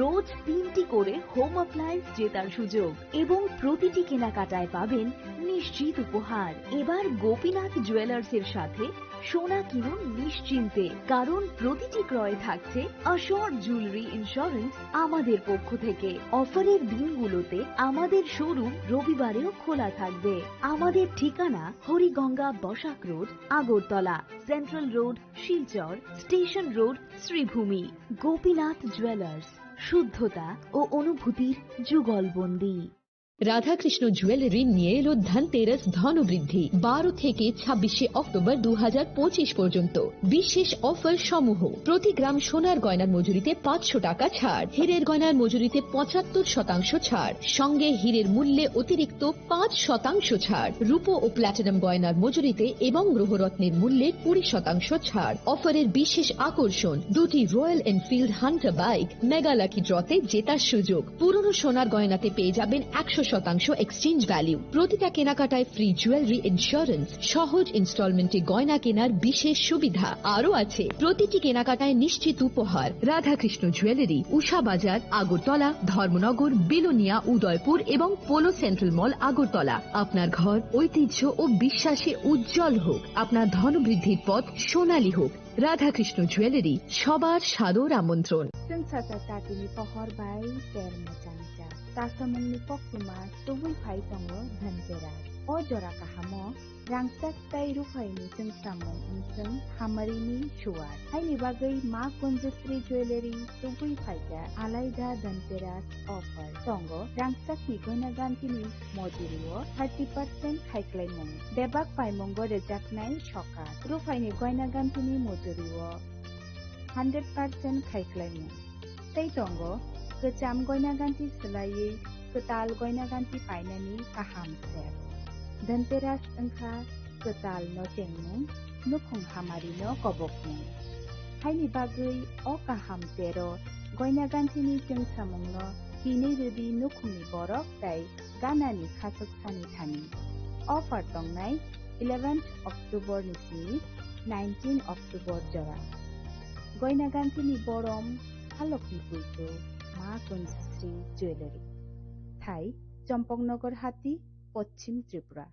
রোজ 3টি করে home appliance জেতার সুযোগ এবং প্রতিটি কেনাকাটায় পাবেন নিশ্চিত উপহার। এবার গোপীনাথ জুয়েলার্সের সাথে সোনা কিনুন নিশ্চিন্তে, কারণ প্রতিটি ক্রয়ে থাকছে অ্যাশোর্ড জুয়েলারি ইন্স্যুরেন্স আমাদের পক্ষ থেকে। অফারের দিনগুলোতে আমাদের শোরুম রবিবারেও খোলা থাকবে। আমাদের ঠিকানা Hariganga Basak road, Agartala, central road, Silchar, station road, Sribhumi. Gopinath jewellers, শুদ্ধতা ও অনুভূতির যুগলবন্দী। রাধাকৃষ্ণ জুয়েলারি নিয়ে এলো ধনতেরাস ধনবৃদ্ধি 12 থেকে 26 অক্টোবর 2025 পর্যন্ত। বিশেষ অফার সমূহ: প্রতি গ্রাম সোনার গয়নার মজুরিতে 500 টাকা ছাড়, হীরের গয়নার মজুরিতে 75% ছাড়, সঙ্গে হীরের মূল্যে অতিরিক্ত 5% ছাড়, রূপো ও প্ল্যাটিনাম গয়নার মজুরিতে এবং গ্রহরত্নের মূল্যে 20% ছাড়। অফারের বিশেষ আকর্ষণ: দুটি Royal Enfield Hunter bike mega lucky ড্রতে জেতার সুযোগ। পুরনো সোনার গয়নাতে পেয়ে যাবেন 100% এক্সচেঞ্জ ভ্যালু। প্রতিটা কেনাকাটায় ফ্রি জুয়েলারি ইন্স্যুরেন্স, সহজ ইনস্টলমেন্টে গয়না কেনার বিশেষ সুবিধা আরও আছে। প্রতিটি কেনাকাটায় নিশ্চিত উপহার। রাধাকৃষ্ণ জুয়েলারি, উষা বাজার, আগরতলা, ধর্মনগর, বিলোনিয়া, উদয়পুর এবং পোলো সেন্ট্রাল মল, আগরতলা। আপনার ঘর ঐতিহ্য ও বিশ্বাসে উজ্জ্বল হোক, আপনার ধনবৃদ্ধির পথ সোনালী হোক। রাধাকৃষ্ণ জুয়েলারি, সবার সাদর আমন্ত্রণ। Tatini pohor bai ter macangca. Tasamungni pokuma tubui pai tongo dhanteras. O jora kahamo rangsak tai rufaini sing samung unsung hamarini shuar. Haini bagai ma Kunjasri Jewelry tubui paika alaida dhanteras offer. Tongo rangsak ni goina gantini mojurio 30% haiklaimung. Debak paimongo rejaknai shokat. Rufaini goina gantini mojurio 100% haiklaimung. Tei tongo kecam goina ganti selai ketal goina ganti painani kaham ser. Dhanteras engka ketal no tengmung nukhung hamari no kobokmung. Haini bagai o kaham tero goina ganti ni jeng samung no bini rudi nukhungni borok tai ganani khasuk sani thani. Offer tongnai 11th October nisi 19 October jora. Goina ganti ni borom Halokni Puito, Ma Kunjasri Jewelry. Thai, Champongnagar Hati, Pochim Tripura.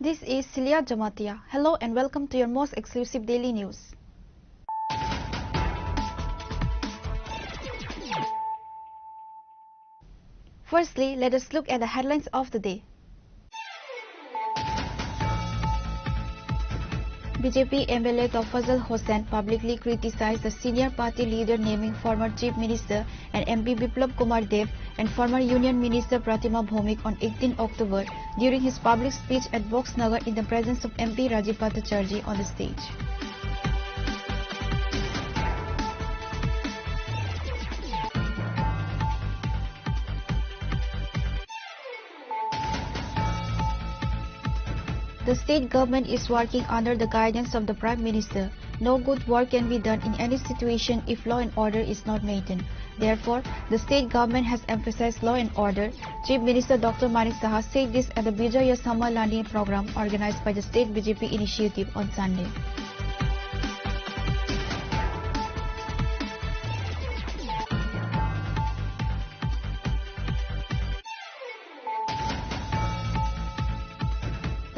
This is Celia Jamatia. Hello and welcome to your most exclusive daily news. Firstly, let us look at the headlines of the day. BJP MLA Tofazal Hossain publicly criticized the senior party leader naming former Chief Minister and MP Biplab Kumar Dev and former Union Minister Pratima Bhomik on 18 October during his public speech at Boxnagar in the presence of MP Rajiv Bhattacharjee on the stage. The state government is working under the guidance of the Prime Minister. No good work can be done in any situation if law and order is not maintained. Therefore, the state government has emphasized law and order. Chief Minister Dr. Manik Saha said this at the Bijaya Samma Lani program organized by the State BJP Initiative on Sunday.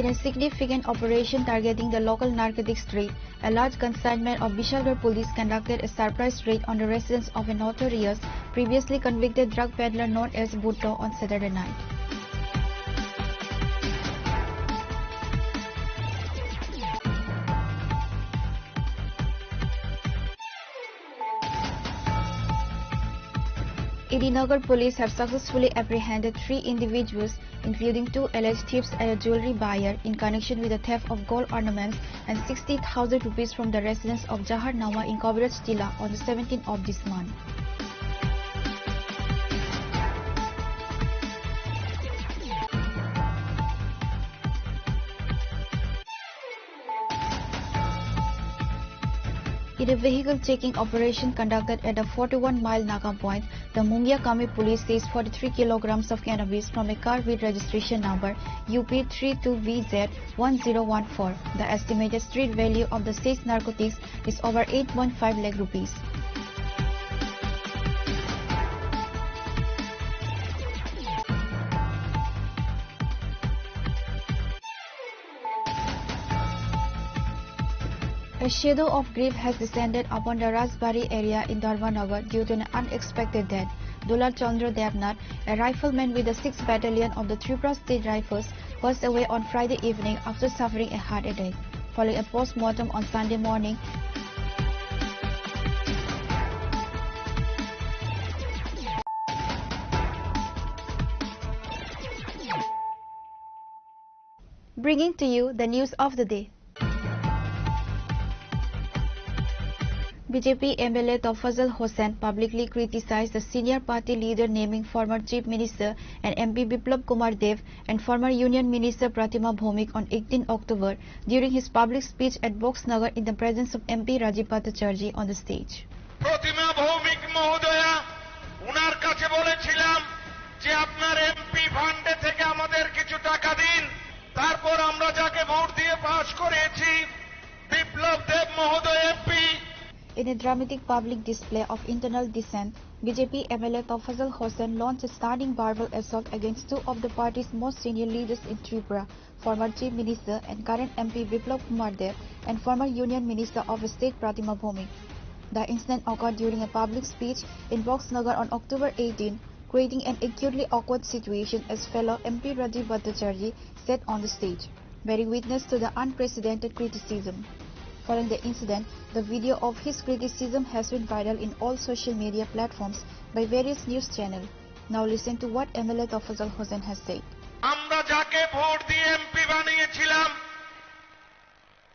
In a significant operation targeting the local narcotics trade, a large consignment of Bishalgarh police conducted a surprise raid on the residence of a notorious, previously convicted drug peddler known as Bhutto on Saturday night. Edinagar police have successfully apprehended 3 individuals, including 2 alleged thieves at a jewelry buyer in connection with the theft of gold ornaments and 60,000 rupees from the residence of Jahar Nawa in Kaviraj Jilla on the 17th of this month. In a vehicle checking operation conducted at a 41-mile Naga point, the Mungia Kami police seized 43 kilograms of cannabis from a car with registration number UP32VZ1014. The estimated street value of the seized narcotics is over 8.5 lakh rupees. A shadow of grief has descended upon the Rajbari area in Dharmanagar due to an unexpected death. Dular Chandra Devnath, a rifleman with the 6th Battalion of the Tripura State Rifles, passed away on Friday evening after suffering a heart attack. Following a post-mortem on Sunday morning, bringing to you the news of the day. BJP MLA Tofazal Hossain publicly criticized the senior party leader naming former Chief Minister and MP Biplab Kumar Dev and former Union Minister Pratima Bhomik on 18 October during his public speech at Boxnagar in the presence of MP Rajiv Bhattacharjee on the stage. Pratima Bhowmik মহোদয়া উনার কাছে বলেছিলাম যে আপনার MP ফান্ডে থেকে আমাদের কিছু টাকা দিন, তারপর আমরা যাকে ভোট দিয়ে পাস করেছি বিপ্লব দেব মহোদয় MP. In a dramatic public display of internal dissent, BJP MLA Tofazal Hossain launched a stunning verbal assault against 2 of the party's most senior leaders in Tripura, former Chief Minister and current MP Biplab Kumar Dev and former Union Minister of State Pratima Bhomik. The incident occurred during a public speech in Boxnagar on October 18, creating an acutely awkward situation as fellow MP Rajiv Bhattacharjee sat on the stage, bearing witness to the unprecedented criticism. Following the incident, the video of his criticism has been viral in all social media platforms by various news channels. Now listen to what MLA Tofazal Hossain has said. আমরা যাকে vote দিয়ে MP বানিয়েছিলাম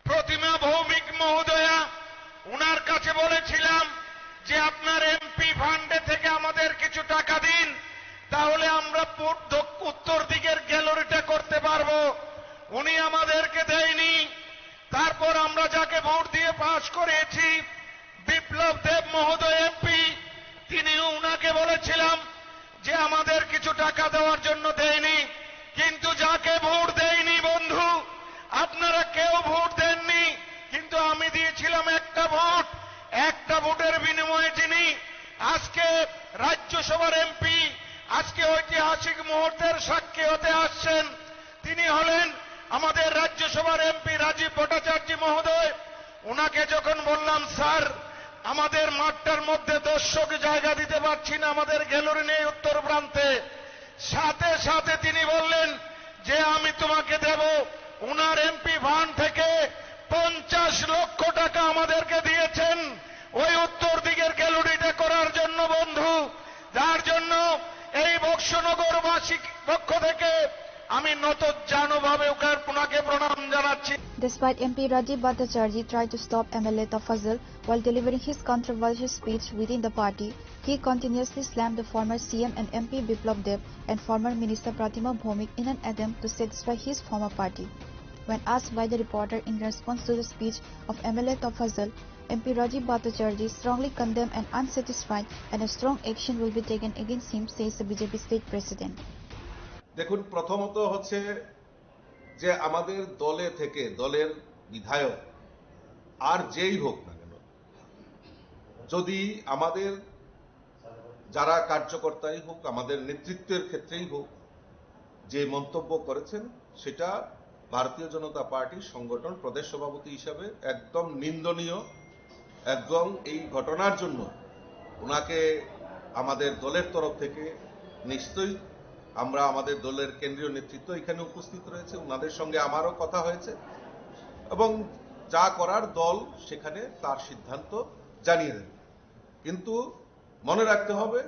প্রতিমা ভৌমিক মহোদয়া উনার কাছে বলেছিলাম যে আপনার MP ফান্ডে থেকে আমাদের কিছু টাকা দিন, তাহলে আমরা উত্তর দিকের গ্যালারিটা করতে পারবো। উনি আমাদেরকে দেয়নি। তারপর আমরা যাকে ভোট দিয়ে পাস করেছি বিপ্লব দেব মহোদয় এমপি, তিনিও উনাকে বলেছিলাম যে আমাদের কিছু টাকা দেওয়ার জন্য দেয়নি। কিন্তু যাকে ভোট দেয়নি বন্ধু, আপনারা কেউ ভোট দেননি, কিন্তু আমি দিয়েছিলাম একটা ভোট। একটা ভোটের বিনিময়ে যিনি আজকে রাজ্যসভার এমপি, আজকে ঐতিহাসিক মুহূর্তের সাক্ষী হতে আসছেন, তিনি হলেন আমাদের রাজ্যসভার এমপি রাজীব ভট্টাচার্য মহোদয়। ওনাকে যখন বললাম স্যার আমাদের মাঠটার মধ্যে দর্শক জায়গা দিতে পারছি না, আমাদের গ্যালারি নেই উত্তর প্রান্তে, সাথে সাথে তিনি বললেন যে আমি তোমাকে দেব। ওনার এমপি ফান্ড থেকে 50 লক্ষ টাকা আমাদেরকে দিয়েছেন ওই উত্তর দিকের গ্যালারিটা করার জন্য বন্ধু, যার জন্য এই বক্সনগরবাসীর পক্ষ থেকে আমি নতজানুভাবে ওনাকে প্রণাম জানাচ্ছি। Despite MP Rajiv Bhattacharjee tried to stop MLA Tofazal while delivering his controversial speech within the party, he continuously slammed the former CM and MP Biplab Dev and former Minister Pratima Bhomik in an attempt to satisfy his former party. When asked by the reporter in response to the speech of MLA Tofazal, MP Rajiv Bhattacharjee strongly condemned and unsatisfied and a strong action will be taken against him, says the BJP state president. দেখুন, প্রথমত হচ্ছে যে আমাদের দলে থেকে দলের বিধায়ক আর যেই হোক না কেন, যদি আমাদের যারা কার্যকর্তাই হোক, আমাদের নেতৃত্বের ক্ষেত্রেই হোক, যে মন্তব্য করেছেন সেটা ভারতীয় জনতা পার্টির সংগঠন প্রদেশ সভাপতি হিসাবে একদম নিন্দনীয়। একদম এই ঘটনার জন্য ওনাকে আমাদের দলের তরফ থেকে নিশ্চয়ই আমরা আমাদের দলের কেন্দ্রীয় নেতৃত্ব এখানে উপস্থিত রয়েছে, ওনাদের সঙ্গে আমারও কথা হয়েছে এবং যা করার দল সেখানে তার সিদ্ধান্ত জানিয়ে দেবে। কিন্তু মনে রাখতে হবে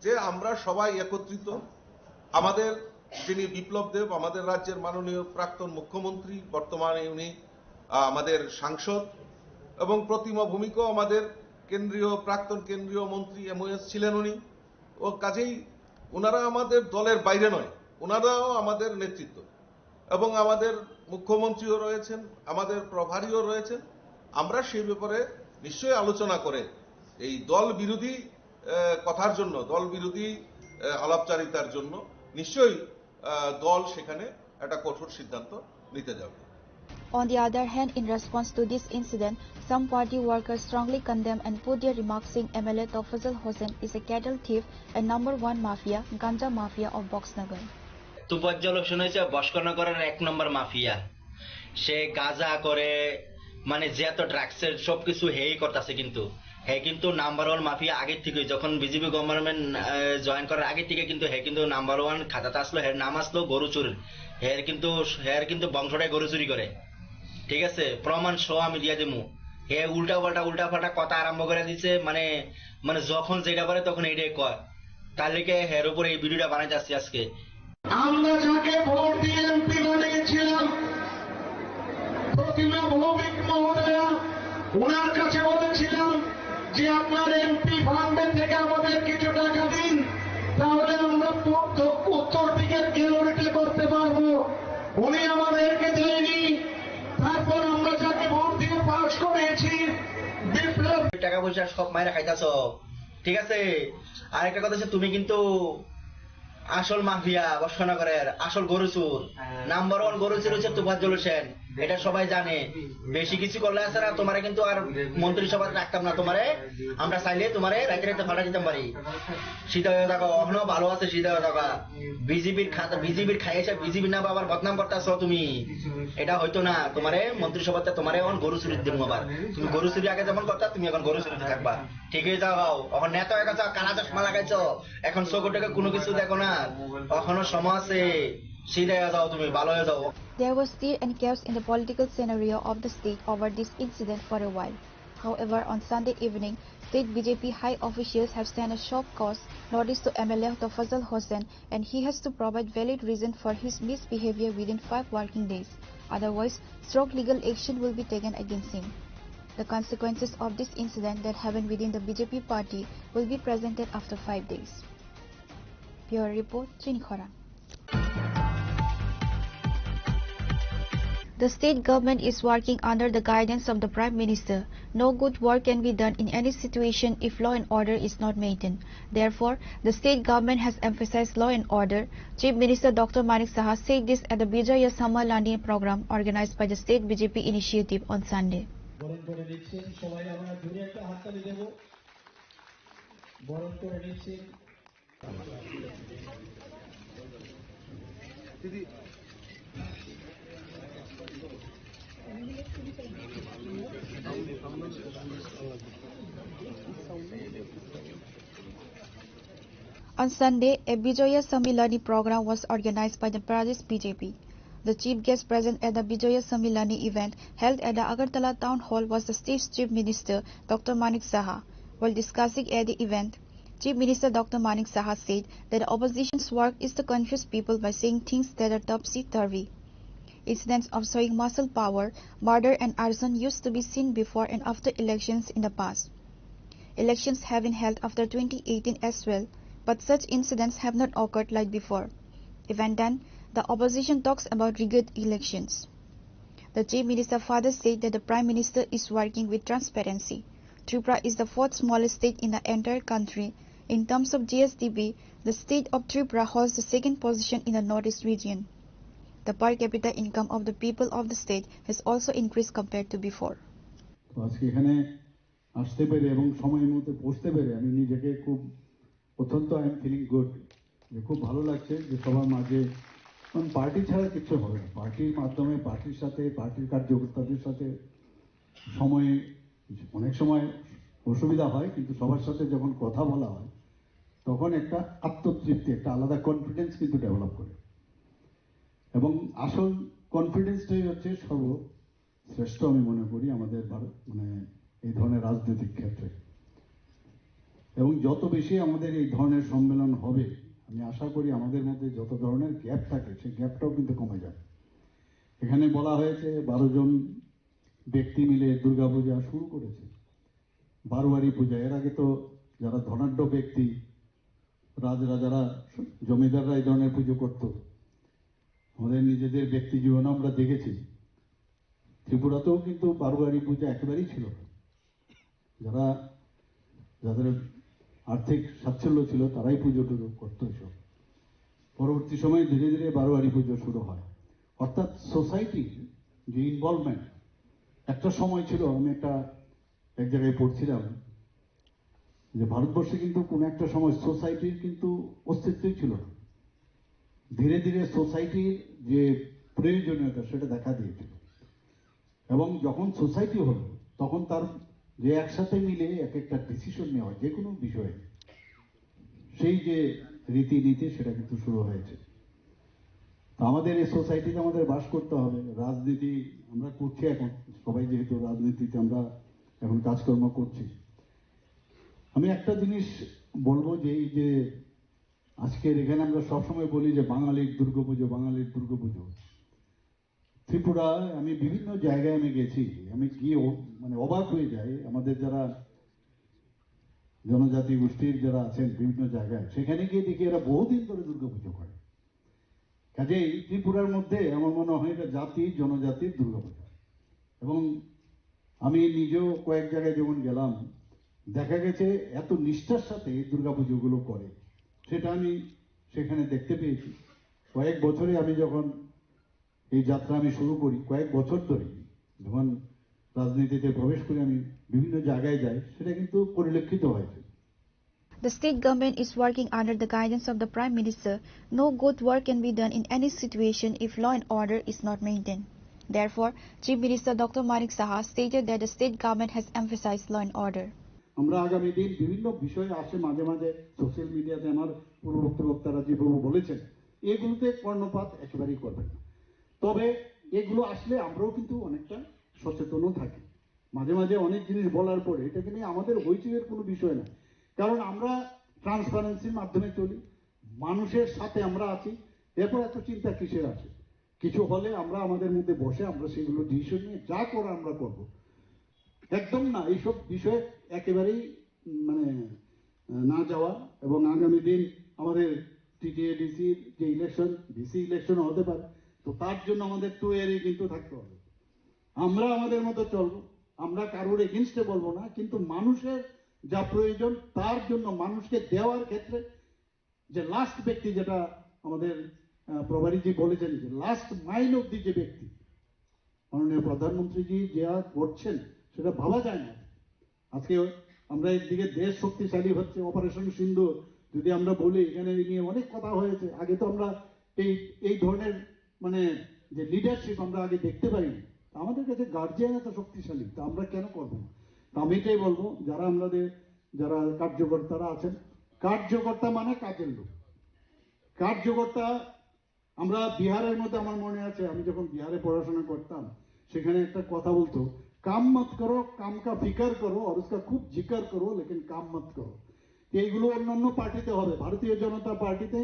যে আমরা সবাই একত্রিত। আমাদের যিনি বিপ্লব দেব আমাদের রাজ্যের মাননীয় প্রাক্তন মুখ্যমন্ত্রী, বর্তমানে উনি আমাদের সাংসদ, এবং প্রতিমা ভূমিকও আমাদের প্রাক্তন কেন্দ্রীয় মন্ত্রী MOS ছিলেন উনি। ও কাজেই ওনারা আমাদের দলের বাইরে নয়, ওনারাও আমাদের নেতৃত্ব, এবং আমাদের মুখ্যমন্ত্রীও রয়েছেন, আমাদের প্রভারীও রয়েছেন। আমরা সেই ব্যাপারে নিশ্চয়ই আলোচনা করে এই দল বিরোধী কথার জন্য, দল বিরোধী আলাপচারিতার জন্য নিশ্চয়ই দল সেখানে একটা কঠোর সিদ্ধান্ত নিতে যাবে। On the other hand, in response to this incident, some party workers strongly condemned and put their remarks saying MLA Tofazal Hossain is a cattle thief and #1 mafia, ganja mafia of Boxnagar. Tofazzal Hossain হয়েছে বস্কনগরের 1 নম্বর mafia. সে গাঁজা করে, মানে যে এত ড্রাগসের সবকিছু হেই করতেছে, কিন্তু হে কিন্তু #1 মাফিয়া আগের থেকে, যখন বিজেপি গভর্নমেন্ট জয়েন করার আগে থেকে কিন্তু হে কিন্তু #1 খাতাতে আসলো। হের নাম আসলো গরু চুরি। হের কিন্তু বংশটাই গরু চুরি করে। ঠিক আছে, প্রমাণ সহ আমি দিয়ে দিমু। হে উল্টা পাল্টা কথা আরম্ভ করে দিচ্ছে, মানে যখন যেটা পারে তখন এইটাই কয়। তার লিগে হের উপরে এই ভিডিওটা বানাইতে আসছি আজকে। আমরা যাকে ভোট দিয়ে এমপি বানিয়েছিলাম, প্রতিমা ভৌমিক মহোদয়া, ওনার কাছে বলেছিলাম যে আপনার এমপি ফান্ডে থেকে আমাদের কিছু টাকা দিন, তাহলে আমরা উত্তর দিকের গ্যালারিটি করতে পারবো। উনি আমাদেরকে দেয়নি। তারপর আমরা যাকে ভোট দিয়ে পাশ করেছি, বিপ্লব টাকা পয়সা সব মায়েরা খাইতেছ। ঠিক আছে, আরেকটা কথা হচ্ছে, তুমি কিন্তু আসল মাফিয়া, বস্কনগরের আসল গরু চোর। #1 গরু চোর হচ্ছে তুফাজ্জল হোসেন, এটা সবাই জানে। বেশি কিছু করলে আছে না, তোমারে কিন্তু আর মন্ত্রিসভায় রাখতাম না। তোমারে আমরা চাইলে তোমারে রাইতে রাইতে ফাটা দিতাম পারি। সিধা হয়ে থাকো, এখনো ভালো আছে, সিধা হয়ে থাকা। বিজেপির খাইয়েছে, বিজেপি না আবার বদনাম করতেছ তুমি। এটা হয়তো না, তোমারে মন্ত্রিসভাতে তোমারে এখন গরু চুরি দিব। আবার তুমি গরু চুরি আগে যেমন করতা, তুমি এখন গরু চুরিতে থাকবা। ঠিক হয়ে যাও। এখন নেতা হয়ে গেছো, কালা চশমা লাগাইছ, এখন চোখটাকে কোনো কিছু দেখো না, এখনো সময় আছে। সিধা হয়ে যাও, তুমি ভালো হয়ে যাও। There was stir and chaos in the political scenario of the state over this incident for a while. However, on Sunday evening, state BJP high officials have sent a shock cause notice to MLA Tofazal Hossain, and he has to provide valid reason for his misbehavior within 5 working days. Otherwise, strong legal action will be taken against him. The consequences of this incident that happened within the BJP party will be presented after 5 days. Bureau Report, Chinikhora. The state government is working under the guidance of the Prime Minister. No good work can be done in any situation if law and order is not maintained. Therefore, the state government has emphasized law and order. Chief Minister Dr. Manik Saha said this at the Vijaya Sammalani program organized by the state BJP initiative on Sunday. On Sunday, a Vijaya Samilani program was organized by the Pradesh BJP. The chief guest present at the Vijaya Samilani event held at the Agartala Town Hall was the state's Chief Minister Dr. Manik Saha. While discussing at the event, Chief Minister Dr. Manik Saha said that the opposition's work is to confuse people by saying things that are topsy-turvy. Incidents of showing muscle power, murder and arson used to be seen before and after elections in the past. Elections have been held after 2018 as well, but such incidents have not occurred like before. Even then, the opposition talks about rigged elections. The Chief Minister further said that the Prime Minister is working with transparency. Tripura is the 4th smallest state in the entire country. In terms of GSDP, the state of Tripura holds the 2nd position in the northeast region. The per capita income of the people of the state has also increased compared to before. আজকে এখানে আসতে পেরে এবং সময়ের মধ্যে পৌঁছতে পেরে আমি নিজেকে খুব অত্যন্ত আই এম ফিলিং গুড, যে খুব ভালো লাগছে যে সবার মাঝে, কারণ পার্টি ছাড়া কিছু হবে না। পার্টির মাধ্যমে পার্টির সাথে, পার্টির কার্যকর্তাদের সাথে সময়ে অনেক সময় অসুবিধা হয়, কিন্তু সবার সাথে যখন কথা বলা হয় তখন একটা আত্মতৃপ্তি, একটা আলাদা কনফিডেন্স কিন্তু ডেভেলপ করে, এবং আসল কনফিডেন্সটাই হচ্ছে সর্বশ্রেষ্ঠ আমি মনে করি আমাদের এই ধরনের রাজনৈতিক ক্ষেত্রে। এবং যত বেশি আমাদের এই ধরনের সম্মেলন হবে, আমি আশা করি আমাদের মধ্যে যত ধরনের গ্যাপ থাকে সেই গ্যাপটাও কিন্তু কমে যাবে। এখানে বলা হয়েছে 12 জন ব্যক্তি মিলে দুর্গাপূজা শুরু করেছে, বারোয়ারি পূজা। এর আগে তো যারা ধনাঢ্য ব্যক্তি, রাজরাজারা, জমিদাররা এই ধরনের পুজো করত, আমাদের নিজেদের ব্যক্তি জীবনে আমরা দেখেছি। ত্রিপুরাতেও কিন্তু বারোয়ারি পূজা একেবারেই ছিল না। যাদের আর্থিক সাচ্ছল্য ছিল তারাই পুজো টুজো করতো এসব। পরবর্তী সময়ে ধীরে ধীরে বারোয়ারি পুজো শুরু হয়। অর্থাৎ সোসাইটির যে ইনভলভমেন্ট, একটা সময় ছিল, আমি এক জায়গায় পড়ছিলাম যে ভারতবর্ষে কিন্তু কোন একটা সময় সোসাইটির কিন্তু অস্তিত্বই ছিল না। ধীরে ধীরে সোসাইটির যে প্রয়োজনীয়তা সেটা দেখা দিয়েছিল, এবং যখন সোসাইটি হলো তখন তার যে একসাথে মিলে এক একটা ডিসিশন নেওয়া যে কোনো বিষয়ে, সেই যে রীতিনীতি সেটা কিন্তু শুরু হয়েছে। আমাদের এই সোসাইটিতে আমাদের বাস করতে হবে। রাজনীতি আমরা করছি এখন, সবাই যেহেতু রাজনীতিতে আমরা এখন কাজকর্ম করছি। আমি একটা জিনিস বলবো যে এই যে আজকের এখানে আমরা সবসময় বলি যে বাঙালির দুর্গাপুজো, বাঙালির দুর্গাপুজো। ত্রিপুরায় আমি বিভিন্ন জায়গায় আমি গেছি, আমি গিয়ে মানে অবাক হয়ে যাই। আমাদের যারা জনজাতি গোষ্ঠীর যারা আছেন বিভিন্ন জায়গায়, সেখানে গিয়ে দেখি এরা বহুদিন ধরে দুর্গাপুজো করে। কাজেই ত্রিপুরার মধ্যে আমার মনে হয় এটা জাতি জনজাতির দুর্গাপূজা। এবং আমি নিজেও কয়েক জায়গায় যখন গেলাম, দেখা গেছে এত নিষ্ঠার সাথে এই দুর্গাপুজোগুলো করে, সেটা আমি সেখানে দেখতে পেয়েছি। কয়েক বছরে আমি যখন এই যাত্রা আমি শুরু করি, কয়েক বছর ধরে যখন রাজনীতিতে প্রবেশ করে আমি বিভিন্ন জায়গায় যাই, সেটা কিন্তু পরিলক্ষিত হয়েছে। The state government is working under the guidance of the Prime Minister. No good work can be done in any situation if law and order is not maintained. Therefore, Chief Minister Dr. Manik Saha stated that the state government has emphasized law and order. আমরা আগামী দিন বিভিন্ন বিষয় আসে মাঝে মাঝে social মিডিয়াতে, আমার পূর্ববর্তী বক্তারা যেভাবে বলেছেন, এগুলোতে কর্ণপাত একেবারেই করবেন না। তবে এগুলো আসলে আমরাও কিন্তু অনেকটা সচেতনও থাকি। মাঝে মাঝে অনেক জিনিস বলার পরে এটাকে নিয়ে আমাদের হইচইয়ের কোনো বিষয় না, কারণ আমরা ট্রান্সপারেন্সির মাধ্যমে চলি, মানুষের সাথে আমরা আছি। এরপর এত চিন্তা কিসের আছে? কিছু হলে আমরা আমাদের মধ্যে বসে আমরা সেগুলো ডিসিশন নিয়ে যা করা আমরা করব। একদম না এইসব বিষয়ে একেবারেই মানে না যাওয়া। এবং আগামী দিন আমাদের টিটিএ ডিসির যে ইলেকশন, ডিসি ইলেকশন হতে পারে, তো তার জন্য আমাদের তৈরি কিন্তু থাকতে হবে। আমরা আমাদের মতো চলবো, আমরা কারোর এগেনস্টে বলবো না, কিন্তু মানুষের যা প্রয়োজন তার জন্য মানুষকে দেওয়ার ক্ষেত্রে যে লাস্ট ব্যক্তি, যেটা আমাদের প্রভারীজি বলেছেন যে লাস্ট মাইল অব্দি যে ব্যক্তি, মাননীয় প্রধানমন্ত্রীজি যা করছেন সেটা ভাবা যায় না। আজকে আমরা একদিকে দেশ শক্তিশালী হচ্ছে, অপারেশন সিন্ধু যদি আমরা বলি, এখানে নিয়ে অনেক কথা হয়েছে। আগে তো আমরা এই ধরনের মানে যে লিডারশিপ আমরা আগে দেখতে পারি, আমাদের কাছে গার্জিয়ান এত শক্তিশালী, তা আমরা কেন করবো না? আমি এটাই বলবো, যারা কার্যকর্তারা আছেন, কার্যকর্তা মানে কাজের লোক। কার্যকর্তা আমরা বিহারের মধ্যে, আমার মনে আছে আমি যখন বিহারে পড়াশোনা করতাম, সেখানে একটা কথা বলতো, কাম মত করো, কাম কা ফিকার করো, আর উসকা খুব জিকার করো, লেকিন কাম মত করো। এইগুলো অন্যান্য পার্টিতে হবে, ভারতীয় জনতা পার্টিতে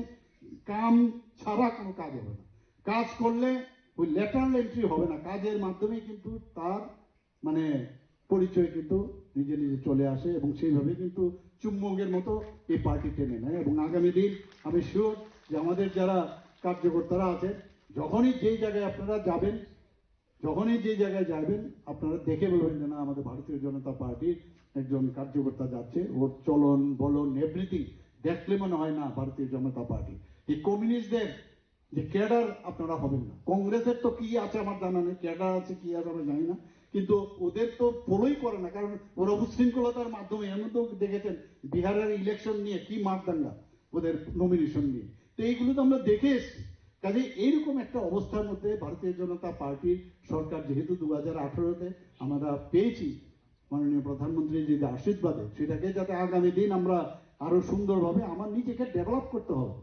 কাম ছাড়া কোনো কাজ হবে না। কাজ করলে ওই লেটারাল এন্ট্রি হবে না, কাজের মাধ্যমে কিন্তু তার মানে পরিচয় কিন্তু নিজে নিজে চলে আসে, এবং সেইভাবে কিন্তু চুম্বকের মতো এই পার্টি টেনে নেয়। এবং আগামী দিন আমি শিওর যে আমাদের যারা কার্যকর্তারা আছে, যখনই যেই জায়গায় আপনারা যাবেন, আপনারা দেখে বলবেন যে না, আমাদের ভারতীয় জনতা পার্টির একজন কার্যকর্তা যাচ্ছে, ওর চলন বলন এভরিথিং দেখলে মনে হয় না ভারতীয় জনতা পার্টি। এই কমিউনিস্টদের যে ক্যাডার আপনারা হবেন না। কংগ্রেসের তো কি আছে আমার জানা নেই, ক্যাডার আছে কি আছে আমি জানি না, কিন্তু ওদের তো ফলোই করে না, কারণ ওরা উচ্ছৃঙ্খলতার মাধ্যমে, এমন তো দেখেছেন বিহারের ইলেকশন নিয়ে কি মারদাঙ্গা ওদের নমিনেশন নিয়ে, তো এইগুলো তো আমরা দেখে এসছি। কাজে এইরকম একটা অবস্থার মধ্যে ভারতীয় জনতা পার্টির সরকার যেহেতু 2018-তে আমরা পেয়েছি মাননীয় প্রধানমন্ত্রীর যে আশীর্বাদে, সেটাকে যাতে আগামী দিন আমরা আরো সুন্দরভাবে আমার নিজেকে ডেভেলপ করতে হবে।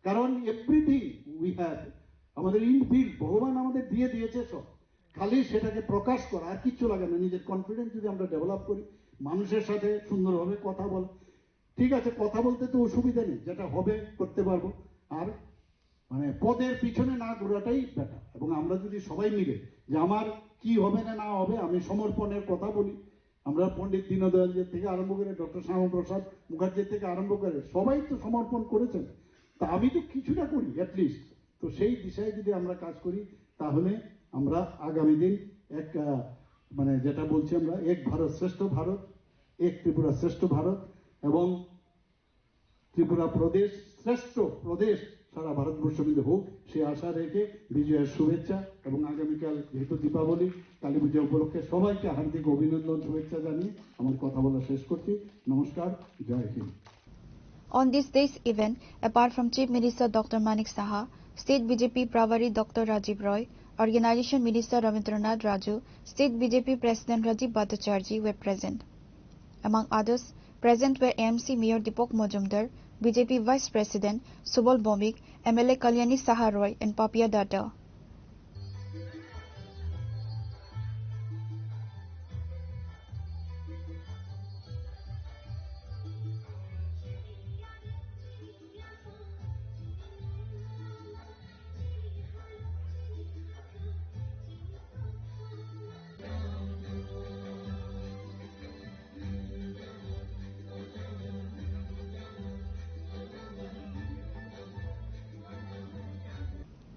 কারণ এভরিথিং উই হ্যাভ, আমাদের ইনবিল্ট ভগবান আমাদের দিয়ে দিয়েছে সব, খালি সেটাকে প্রকাশ করা, আর কিচ্ছু লাগে না। নিজের কনফিডেন্স যদি আমরা ডেভেলপ করি, মানুষের সাথে সুন্দরভাবে কথা বল, ঠিক আছে, কথা বলতে তো অসুবিধা নেই, যেটা হবে করতে পারবো। আর মানে পদের পিছনে না ঘোরাটাই বেটার। এবং আমরা যদি সবাই মিলে যে আমার কি হবে না না হবে, আমি সমর্পণের কথা বলি। আমরা পণ্ডিত দীনদয়ালজি থেকে আরম্ভ করে ডক্টর শ্যামাপ্রসাদ মুখার্জি থেকে আরম্ভ করে সবাই তো সমর্পণ করেছেন, তা আমি তো কিছুটা করি অ্যাটলিস্ট। তো সেই দিশায় যদি আমরা কাজ করি তাহলে আমরা আগামী দিন এক মানে যেটা বলছি আমরা এক ভারত শ্রেষ্ঠ ভারত, এক ত্রিপুরা শ্রেষ্ঠ ভারত এবং ত্রিপুরা প্রদেশ শ্রেষ্ঠ প্রদেশ সারা ভারতবর্ষ মিলে হোক, সে আশা রেখে বিজয়ের শুভেচ্ছা এবং আগামীকাল যেহেতু দীপাবলি, কালী পূজা উপলক্ষে সবাইকে হার্দিক অভিনন্দন শুভেচ্ছা জানিয়ে আমার কথা বলা শেষ করছি। নমস্কার, জয় Hind. On this day's event, apart from Chief Minister Dr. Manik Saha, State BJP Pravari Dr. Rajiv Roy, Organization Minister Ravindranath Raju, State BJP President Rajiv Bhattacharjee were present. Among others, present were AMC Mayor Deepak Majumdar, BJP Vice President Subal Bhomik, MLA Kalyani Saha Roy, and Papia Datta.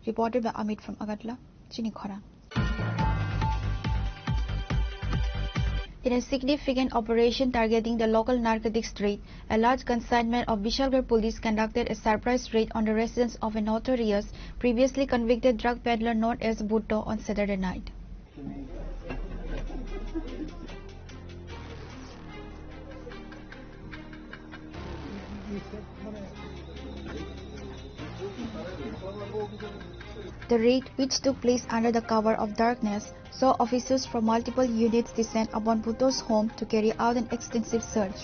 Reported by Amit from Agatla, Chinikhara. In a significant operation targeting the local narcotics trade, a large consignment of Vishalgarh police conducted a surprise raid on the residence of a notorious, previously convicted drug peddler known as Bhutto on Saturday night. The raid, which took place under the cover of darkness, saw officers from multiple units descend upon Bhutto's home to carry out an extensive search.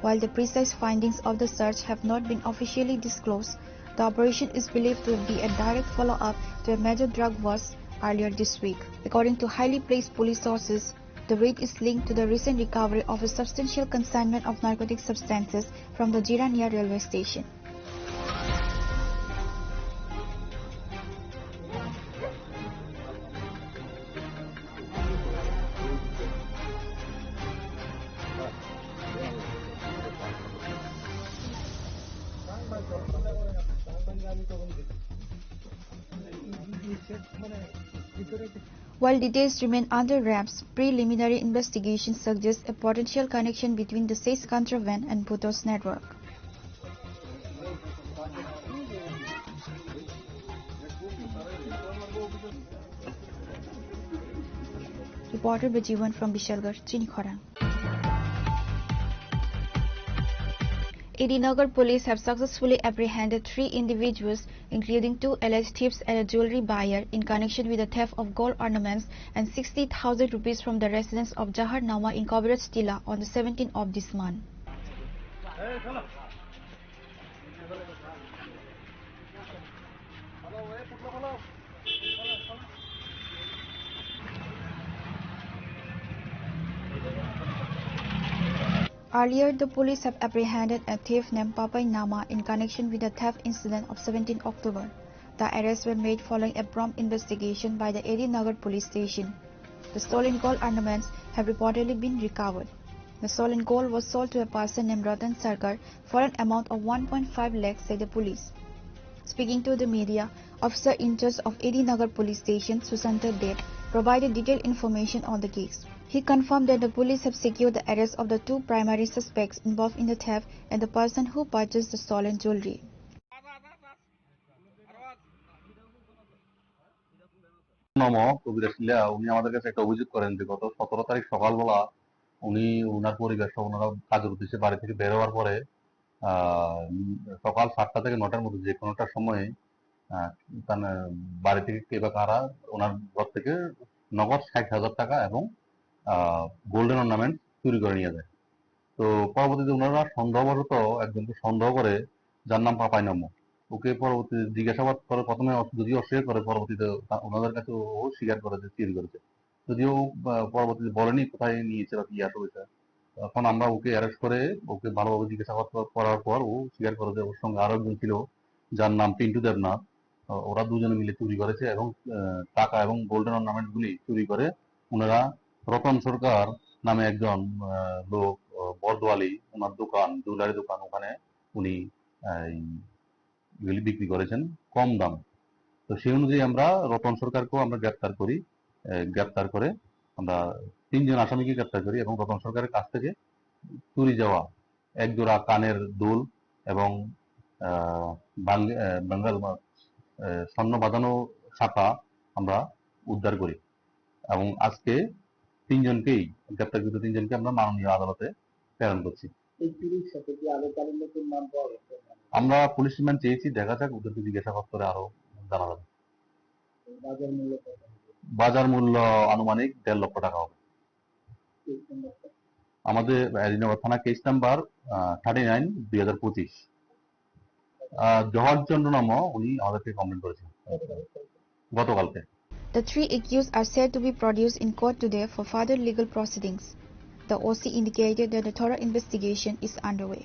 While the precise findings of the search have not been officially disclosed, the operation is believed to be a direct follow-up to a major drug bust earlier this week. According to highly placed police sources, the raid is linked to the recent recovery of a substantial consignment of narcotic substances from the Jirania railway station. While details remain under wraps, preliminary investigation suggests a potential connection between the seized contraband and Bhutto's network. Reported by Jivan from Vishalgarh, Chinikhara. Edinagar police have successfully apprehended 3 individuals, including 2 alleged thieves and a jewelry buyer, in connection with the theft of gold ornaments and 60,000 rupees from the residence of Jahar Nama in Kaviraj Tila on the 17th of this month. Earlier, the police have apprehended a thief named Papai Nama in connection with the theft incident of 17 October. The arrests were made following a prompt investigation by the Edinagar police station. The stolen gold ornaments have reportedly been recovered. The stolen gold was sold to a person named Ratan Sarkar for an amount of 1.5 lakhs, said the police. Speaking to the media, Officer in charge of Edinagar police station, Susanta Det, provided detailed information on the case. He confirmed that the police have secured the arrest of the 2 primary suspects involved in the theft and the person who purchased the stolen jewelry. উনি আমাদের কাছে একটা অভিযোগ করেন যে গত 17 তারিখ সকালবেলা উনি ওনার পরিবার সহ ওনারা কাজের উদ্দেশ্যে বাড়ি থেকে বের হওয়ার পরে সকাল 7টা থেকে 9টার মধ্যে যে কোনোটা সময়ে তার বাড়ি থেকে কে বা কারা ওনার ঘর থেকে নগদ 60,000 টাকা এবং গোল্ডেন অর্নামেন্ট চুরি করে নিয়ে যায়। তো পরবর্তীতে ওনারা সন্দেহবশত একজনকে সন্দেহ করে, যার নাম পাপাই নাম, ওকে পরবর্তীতে জিজ্ঞাসাবাদ করে প্রথমে যদিও অস্বীকার করে, পরবর্তীতে ওনাদের কাছে ও স্বীকার করে যে চুরি করেছে, যদিও পরবর্তীতে বলেনি কোথায় নিয়েছে বা কি আসে হয়েছে। এখন আমরা ওকে অ্যারেস্ট করে ওকে ভালোভাবে জিজ্ঞাসাবাদ করার পর ও স্বীকার করে যে ওর সঙ্গে আরো একজন ছিল যার নাম পিন্টু দেবনাথ। ওরা দুজনে মিলে চুরি করেছে এবং টাকা এবং গোল্ডেন অর্নামেন্ট গুলি চুরি করে ওনারা রতন সরকার নামে একজন লোক বরদোয়ালি, ওনার দোকান জুয়েলারি দোকান, ওখানে উনি এগুলি বিক্রি করেছেন কম দাম। তো সেই অনুযায়ী আমরা রতন সরকারকেও আমরা গ্রেপ্তার করে আমরা 3 জন আসামিকে গ্রেপ্তার করি এবং রতন সরকারের কাছ থেকে চুরি যাওয়া এক জোড়া কানের দুল এবং বেঙ্গল স্বর্ণ বাঁধানো শাখা আমরা উদ্ধার করি এবং আজকে 3 জনকেই গ্রেপ্তারকৃত 3 জনকে আমরা মাননীয় আদালতে প্রেরণ করছি। আমরা পুলিশ রিমান্ড চেয়েছি, দেখা যাক, ওদেরকে জিজ্ঞাসাবাদ করে আরো জানা যাবে। বাজার মূল্য আনুমানিক 1.5 লক্ষ টাকা হবে। আমাদের এডিনগর থানা কেস নাম্বার 39 2025। জওয়ার চন্দ্র নাম উনি আমাদেরকে কমপ্লেন করেছেন গতকালকে। The 3 accused are said to be produced in court today for further legal proceedings. The OC indicated that a thorough investigation is underway.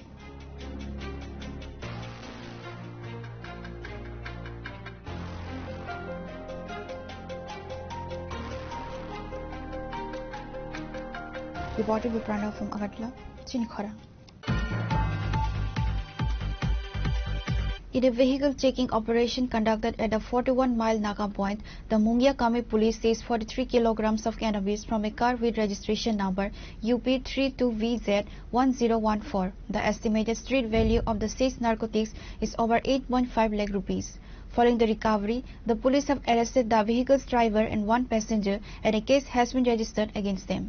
Reported by Pranav from Agartala, Chinikhara. In a vehicle checking operation conducted at the 41-mile Naga point, the Mungia Kame police seized 43 kilograms of cannabis from a car with registration number UP32VZ1014. The estimated street value of the seized narcotics is over 8.5 lakh rupees. Following the recovery, the police have arrested the vehicle's driver and 1 passenger, and a case has been registered against them.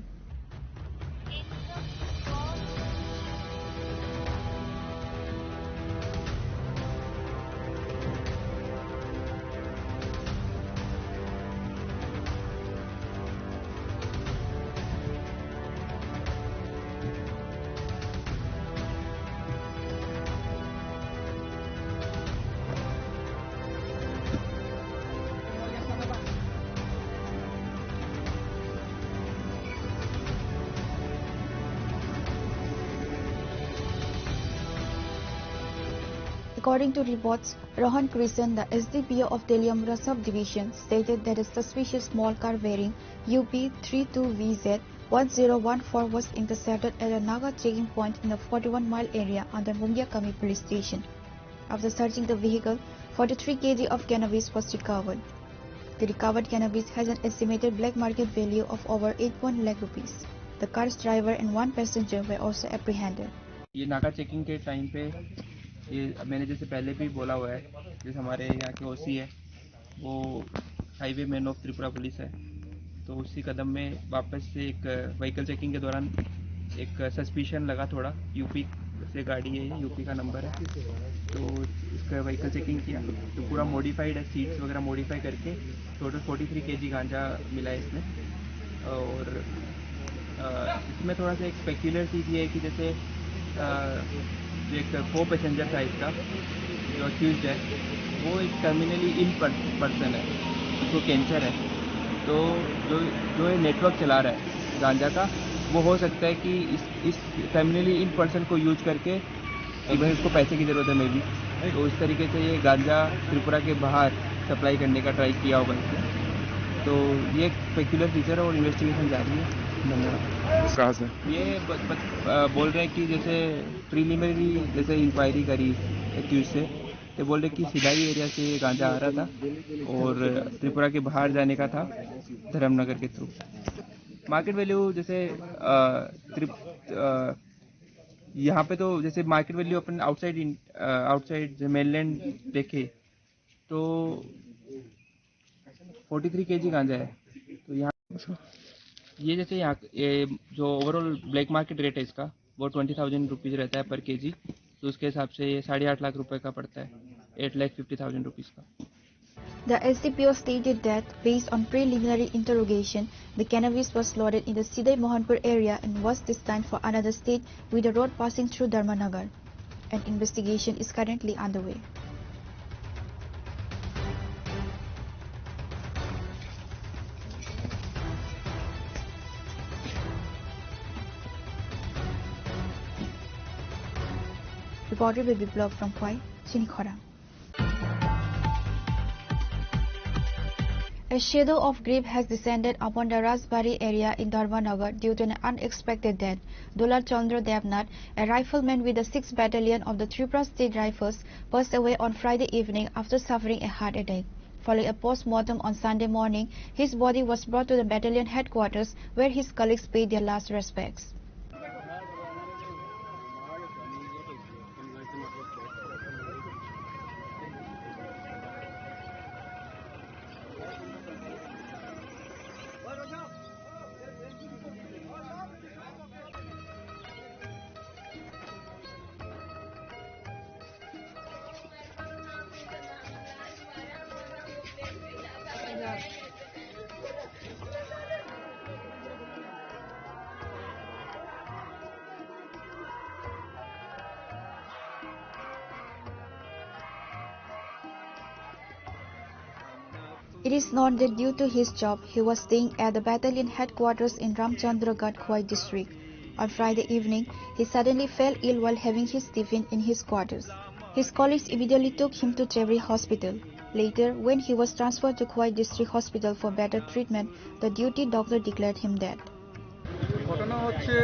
According to reports, Rohan Krishnan, the SDPO of Teliamura subdivision, stated that a suspicious small car bearing UP32VZ1014 was intercepted at a Naga checking point in the 41-mile area under Mungia Kami police station. After searching the vehicle, 43 kg of cannabis was recovered. The recovered cannabis has an estimated black market value of over 8.1 lakh rupees. The car's driver and 1 passenger were also apprehended. ये नाका checking के time पे ये मैंने जैसे पहले भी बोला हुआ है, जैसे हमारे यहाँ के ओसी है वो highway man of Tripura police है, तो उसी कदम में वापस से एक व्हीकल चेकिंग के दौरान एक सस्पिशन लगा थोड़ा। यूपी से गाड़ी है, यूपी का नंबर है, तो इसका व्हीकल चेकिंग किया तो पूरा मॉडिफाइड है, सीट्स वगैरह मॉडिफाई करके टोटल 43 kg गांजा मिला है इसमें। और इसमें थोड़ा सा एक स्पेक्युलर चीज़ ये है कि जैसे जो एक को पैसेंजर था इसका जो अक्यूज है वो एक टर्मिनली इन पर्सन है, उसको कैंसर है, तो जो ये नेटवर्क चला रहा है गांजा का वो हो सकता है कि इस टर्मिनली इन पर्सन को यूज करके इवन इसको पैसे की ज़रूरत है मे भी, तो इस तरीके से ये गांजा त्रिपुरा के बाहर सप्लाई करने का ट्राई किया होगा इसने। तो ये एक स्पेक्युलर फीचर है और इन्वेस्टिगेशन जारी है। कहाँ से ये बोल रहे हैं कि जैसे प्रीलिमिनरी जैसे इंक्वायरी करी एक्यूज से, तो बोल रहे कि सिलाई एरिया से ये गांजा आ रहा था और त्रिपुरा के बाहर जाने का था धर्मनगर के थ्रू। मार्केट वैल्यू जैसे यहाँ पे तो जैसे मार्केट वैल्यू अपन आउटसाइड मेनलैंड देखे तो 43 kg गांजा है। तो यहाँ ये जैसे यहाँ जो ओवरऑल ब्लैक मार्केट रेट है इसका वो 20,000 रुपीज़ रहता है पर केजी, तो उसके हिसाब से ये 8.5 लाख रुपए का पड़ता है, 8,50,000 रुपीज़ का। The SDPO stated that, based on preliminary interrogation, the cannabis was loaded in the Sidai Mohanpur area and was destined for another state with a road passing through Dharmanagar. An investigation is currently underway. Reported by Biplov from Phoi, Chinikhora. A shadow of grief has descended upon the Rajbari area in Dharmanagar due to an unexpected death. Dular Chandra Devnath, a rifleman with the 6th Battalion of the Tripura State Rifles, passed away on Friday evening after suffering a heart attack. Following a post-mortem on Sunday morning, his body was brought to the battalion headquarters where his colleagues paid their last respects. It is known that due to his job, he was staying at the battalion headquarters in Ramchandragarh, Khwai district. On Friday evening, he suddenly fell ill while having his tiffin in his quarters. His colleagues immediately took him to Chebri Hospital. Later, when he was transferred to Khwai District Hospital for better treatment, the duty doctor declared him dead. ঘটনা হচ্ছে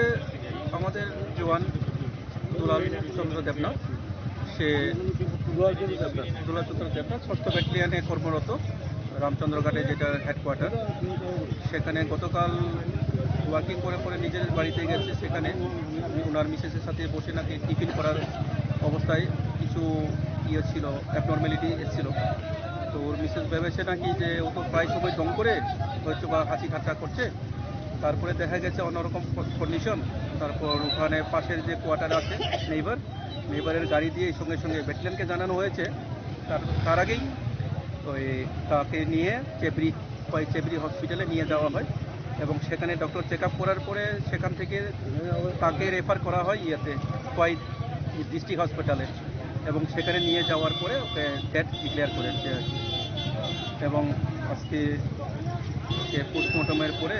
আমাদের জওয়ান দুলাল চন্দ্র দেবনাথ, সে দুলাল চন্দ্র Debnath 6th ব্যাটালিয়নে কর্মরত, রামচন্দ্রঘাটে যেটা headquarter. সেখানে গতকাল working করে পরে নিজের বাড়িতে গেছে। সেখানে ওনার মিসেসের সাথে বসে নাকি টিফিন করার অবস্থায় কিছু ছিল, অ্যাবনর্মালিটি এসেছিল। তো ওর মিসেস ভেবেছে নাকি যে ও তো প্রায় সময় দম করে হয়তো বা হাসি ঠাট্টা করছে। তারপরে দেখা গেছে অন্যরকম কন্ডিশন। তারপর ওখানে পাশের যে কোয়ার্টার আছে নেইবারের গাড়ি দিয়ে সঙ্গে সঙ্গে ব্যাটালিয়নকে জানানো হয়েছে। তার আগেই ওই তাকে নিয়ে চেবরি হসপিটালে নিয়ে যাওয়া হয় এবং সেখানে ডক্টর চেক আপ করার পরে সেখান থেকে তাকে রেফার করা হয় খোয়াই ডিস্ট্রিক্ট হসপিটালে এবং সেখানে নিয়ে যাওয়ার পরে ওকে ডেথ ডিক্লেয়ার করেছে এবং আজকে পোস্টমর্টমের পরে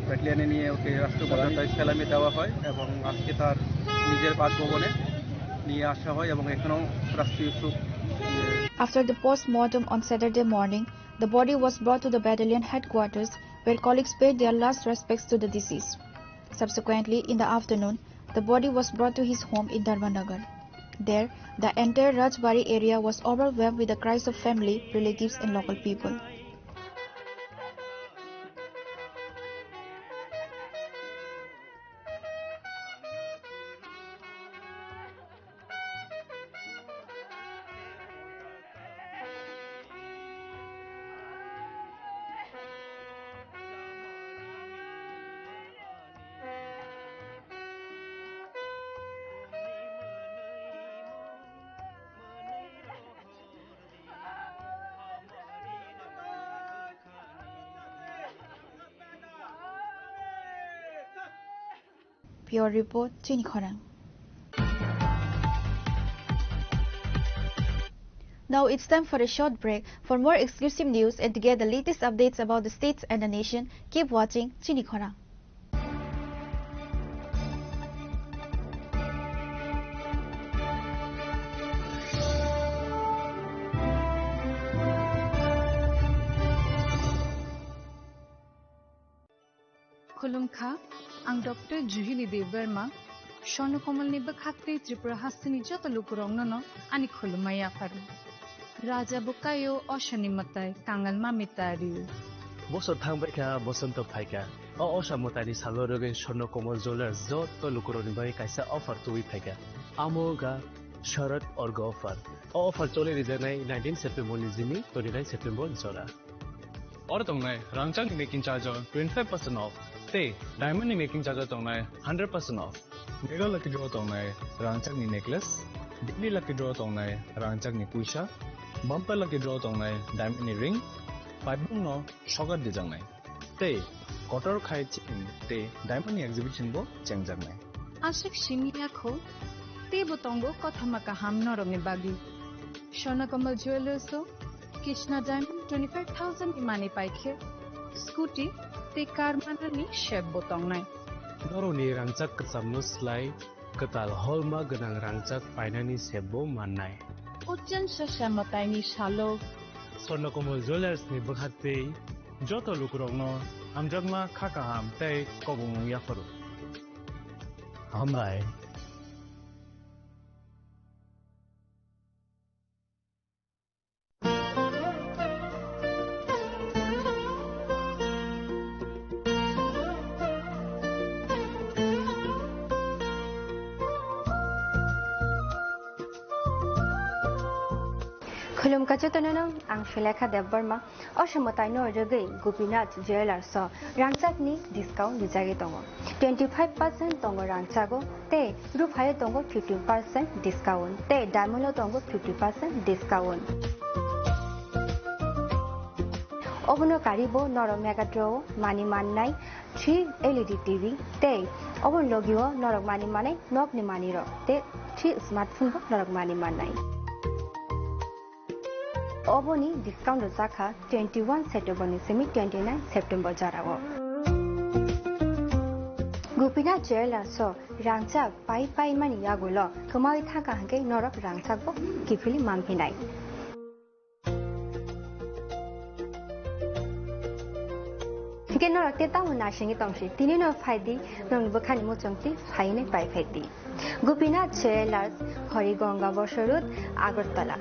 ব্যাটালিয়নে নিয়ে ওকে রাষ্ট্রপতি সালামি দেওয়া হয় এবং আজকে তার নিজের বাসভবনে নিয়ে আসা হয় এবং এখানেও রাষ্ট্রীয় শোক। After the post-mortem on Saturday morning, the body was brought to the battalion headquarters where colleagues paid their last respects to the deceased. Subsequently, in the afternoon, the body was brought to his home in Dharmanagar. There, the entire Rajbari area was overwhelmed with the cries of family, relatives and local people. Pure Report, Chinikhora. Now it's time for a short break. For more exclusive news and to get the latest updates about the states and the nation, keep watching Chinikhora. खुलुमखा आं doctor जुहिली देव वर्मा स्वर्णकमलनि बखात्रि त्रिपुरा हास्तिनि जत लुकुरंगनो आनि खुलुमाय आफारु राजा Bukayo अशनिमताय कांगाल मामितारि बसर थांबायखा बसंत फायखा असामतानि सालरगे स्वर्णकमल jeweller जत लुकुरनि bye कायसा अफार तुइ फायखा आमोगा शरद अर्ग अफार चले रिजनाय 19 September निजिनि 29 September जरा और तंगनाय रांचांग मेकिंग चार्ज 25% ऑफ ते डायमंड मेकिंग चार्ज तंगनाय 100% ऑफ मेगा लकी ड्रॉ तंगनाय रांचांग नि नेकलेस डिग्री लकी ड्रॉ तंगनाय रांचांग नि पुइसा बम्पर लकी ड्रॉ तंगनाय डायमंड नि रिंग पाइपबुं नो शगर दिजांनाय ते कटर खाय चिन ते डायमंड नि एग्जिबिशन बो चेंगजांनाय आशिक शिमियाखो ते बतंगो कथामाका हाम नरंगनि बागि स्वर्णकमल ज्वेलर्सो कृष्णा डायमंड 25,000 इमानी पाइखे स्कूटी ते कार माननि शेप बतंगनाय नरनि रांचाक कसामनो स्लाय ketal holma genang rangcak painani sebo manai. Ujian sesematani salo. Swarnakomal Jewelers ni bekhati joto lukurongno amjagma khakaham tei kobong yafaru. Hambai. Khulum kajutanano ang Shilekha Debbarma Oshamotai no Rege Gopinath Jewelers so rangchak ni discount dijagi tongo 25% tongo rangchago te ruphayo tongo 15% discount te diamond tongo 50% discount Obono karibo noro megadro mani mannai 3 LED TV te obon logio norok mani manai nok ni mani ro te 3 smartphone bo norok mani manai Oboni discount Osaka 21 September semi 29 September jarago. Gopinath Jewelers so rangchak pai mani yagulo kamai thaka hangke norok rangchak bo kifili mangpinai. Hingke norok te tamu nasingi tongsi tini no faidi nong bukhani mo chongti faine pai faidi. Gopinath Jewelers Horigonga Bosorut Agartala.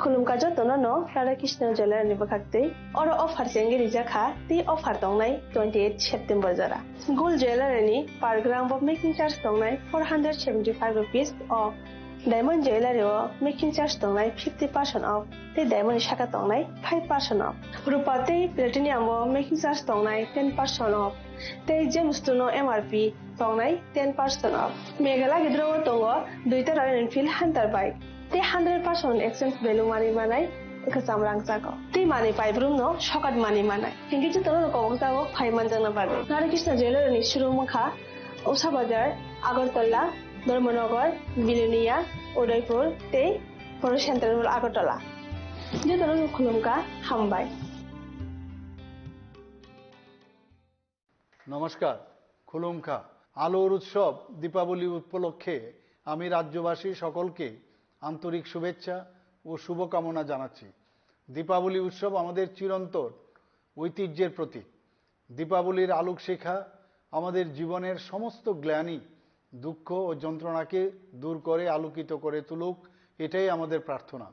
Khulum kajo tonono Radha Krishna Jewelers ni bakakte oro offer sengi rijaka ti offer tongnai 28 September jara gold jewelry ni per gram of making charge tongnai 475 rupees off diamond jewelry o making charge tongnai 50% off te diamond shaka tongnai 5% off rupa te platinum o making charge tongnai 10% off te gems tono MRP tongnai 10% off megala gidro tongo duita Royal Enfield Hunter bike te 100% exchange value money manai ekasam rangchako te money pai brum no shokat money manai hingi je tono ko bangsago 5 manjana pabe Radha Krishna Jewelers ni showroom kha Usha Bazar Agartala Dharmanagar Bilonia Udaipur te Poro Central Agartala je tono khulum ka hambai নমস্কার খুলুমখা আলোর উৎসব দীপাবলি উপলক্ষে আমি রাজ্যবাসী সকলকে আন্তরিক শুভেচ্ছা ও শুভকামনা জানাচ্ছি দীপাবলি উৎসব আমাদের চিরন্তন ঐতিহ্যের প্রতীক দীপাবলির আলোক শিখা আমাদের জীবনের সমস্ত গ্লানি দুঃখ ও যন্ত্রণাকে দূর করে আলোকিত করে তুলুক এটাই আমাদের প্রার্থনা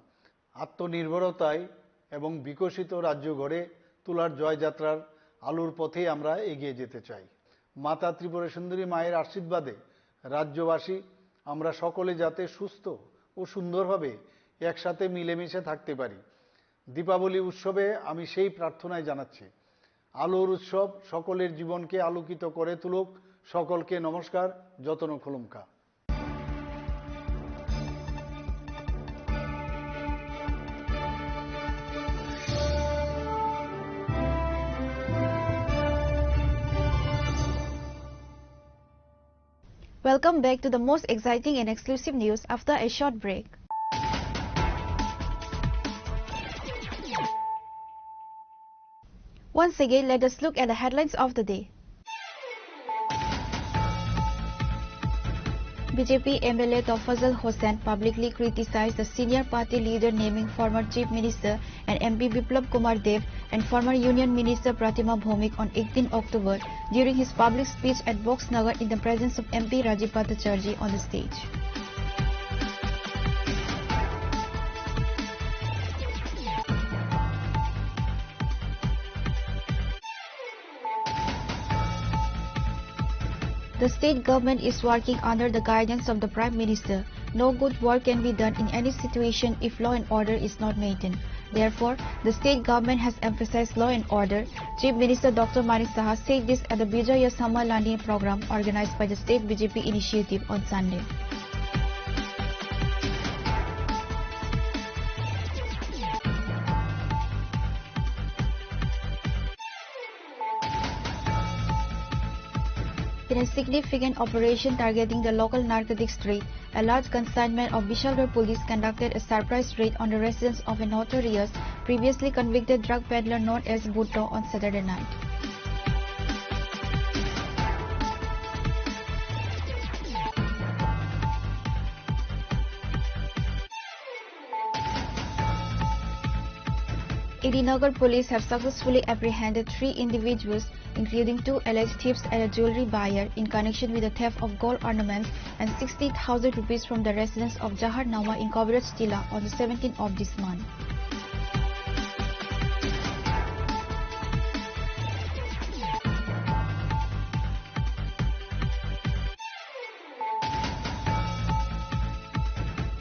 আত্মনির্ভরতায় এবং বিকশিত রাজ্য গড়ে তোলার জয়যাত্রার আলোর পথে আমরা এগিয়ে যেতে চাই মাতা ত্রিপুরা সুন্দরী মায়ের আশীর্বাদে রাজ্যবাসী আমরা সকলে যাতে সুস্থ ও সুন্দরভাবে একসাথে মিলেমিশে থাকতে পারি দীপাবলি উৎসবে আমি সেই প্রার্থনাই জানাচ্ছি আলোর উৎসব সকলের জীবনকে আলোকিত করে তুলুক সকলকে নমস্কার যতন খুলুমকা Welcome back to the most exciting and exclusive news after a short break. Once again, let us look at the headlines of the day. BJP MLA Tofazal Hossain publicly criticized the senior party leader naming former Chief Minister and MP Biplab Kumar Dev and former Union Minister Pratima Bhomik on 18 October during his public speech at Boxnagar in the presence of MP Rajiv Bhattacharjee on the stage. The state government is working under the guidance of the Prime Minister. No good work can be done in any situation if law and order is not maintained. Therefore, the state government has emphasized law and order. Chief Minister Dr. Manik Saha said this at the Bijaya Samalani program organized by the State BJP Initiative on Sunday. In a significant operation targeting the local narcotics trade, a large consignment of Vishalgarh police conducted a surprise raid on the residence of a notorious previously convicted drug peddler known as Bhutto on Saturday night. Edinagar police have successfully apprehended 3 individuals, including 2 alleged thieves and a jewelry buyer, in connection with the theft of gold ornaments and 60,000 rupees from the residence of Jahar Nama in Kaviraj Tila on the 17th of this month.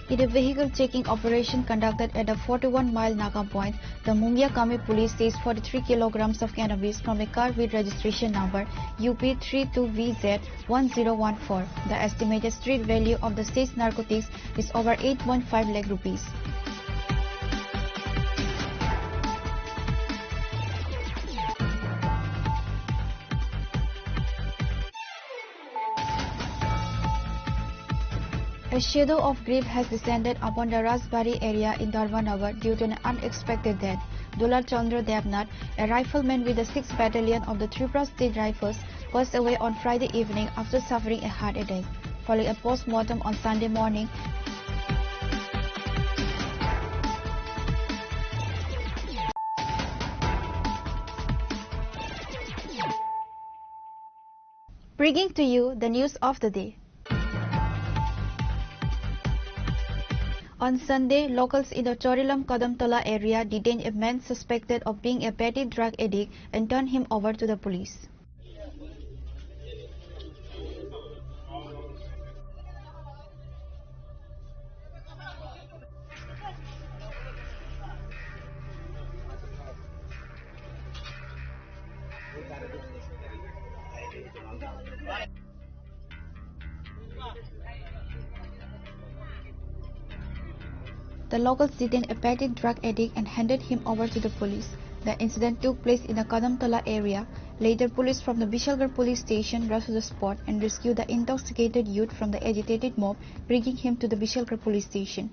In a vehicle checking operation conducted at a 41-mile Naga point, the Mumia Kame police seized 43 kilograms of cannabis from a car with registration number UP32VZ1014. The estimated street value of the seized narcotics is over 8.5 lakh rupees. A shadow of grief has descended upon the Rajbari area in Dharmanagar due to an unexpected death. Dular Chandra Devnath, a rifleman with the 6th Battalion of the Tripura State Rifles, passed away on Friday evening after suffering a heart attack. Following a post-mortem on Sunday morning, bringing to you the news of the day. On Sunday, locals in the Chorilam Kadamtala area detained a man suspected of being a petty drug addict and turned him over to the police. The locals detained a petty drug addict and handed him over to the police. The incident took place in the Kadamtala area. Later, police from the Bishalgarh police station rushed to the spot and rescued the intoxicated youth from the agitated mob, bringing him to the Bishalgarh police station.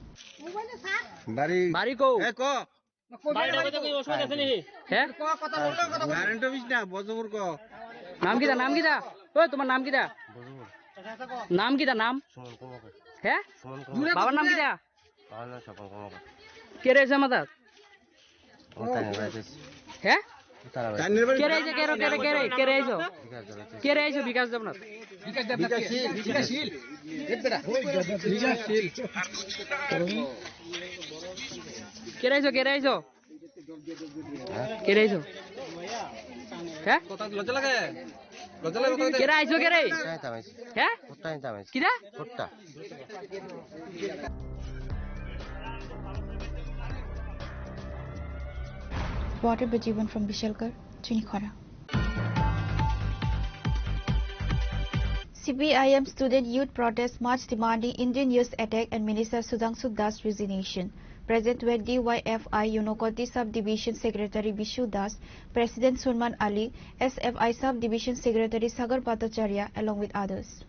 Water Bajivan from Bishalgarh, Chinikhara. CPIM student youth protest march demanding Indian News attack and Minister Sudhanshu Das resignation. Present were DYFI Unokoti Sub-Division Secretary Bishu Das, President Surman Ali, SFI Sub-Division Secretary Sagar Bhattacharya, along with others.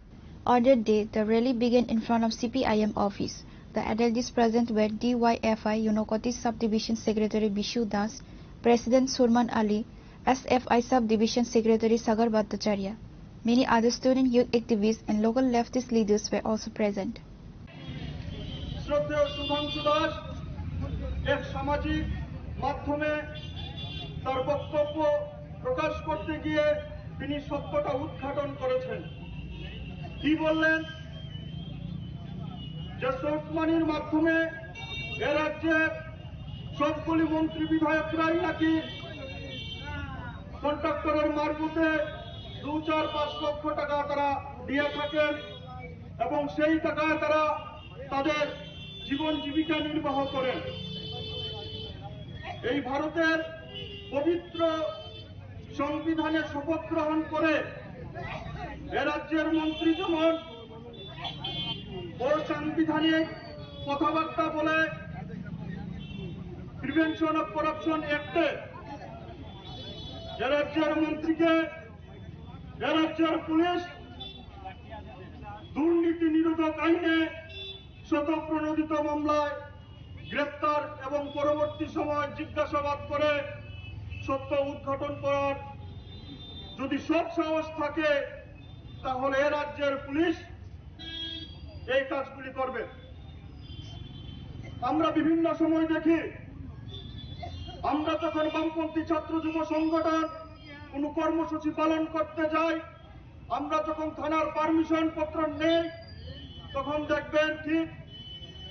On that day, the rally began in front of CPIM office. The attendees present were DYFI Unokoti Sub-Division Secretary Bishu Das, President Surman Ali, SFI Sub-Division Secretary Sagar Bhattacharya. Many other student youth activists and local leftist leaders were also present. শ্রদ্ধেয় সুধাংশু দাস এক সামাজিক মাধ্যমে তার বক্তব্য প্রকাশ করতে গিয়ে তিনি সত্যটা উদ্ঘাটন করেছেন। কি বললেন? যে সোর্সমানির মাধ্যমে এ রাজ্যের সবগুলি মন্ত্রী বিধায়করাই নাকি কন্ট্রাক্টরের মারফতে 2-4-5 লক্ষ টাকা তারা দিয়ে থাকেন এবং সেই টাকায় তারা তাদের জীবন জীবিকা নির্বাহ করেন। এই ভারতের পবিত্র সংবিধানে শপথ গ্রহণ করে এ রাজ্যের মন্ত্রী যেমন অসাংবিধানিক কথাবার্তা বলে প্রিভেনশন অফ করাপশন অ্যাক্টে এ রাজ্যের মন্ত্রীকে এ রাজ্যের পুলিশ দুর্নীতি নিরোধক আইনে স্বতঃপ্রণোদিত মামলায় গ্রেপ্তার এবং পরবর্তী সময় জিজ্ঞাসাবাদ করে সত্য উদ্ঘাটন করার যদি সৎ সাহস থাকে তাহলে এ রাজ্যের পুলিশ এই কাজগুলি করবে। আমরা বিভিন্ন সময় দেখি, আমরা যখন বামপন্থী ছাত্র যুব সংগঠন কোনো কর্মসূচি পালন করতে যাই, আমরা যখন থানার পারমিশন পত্র নেই, তখন দেখবেন ঠিক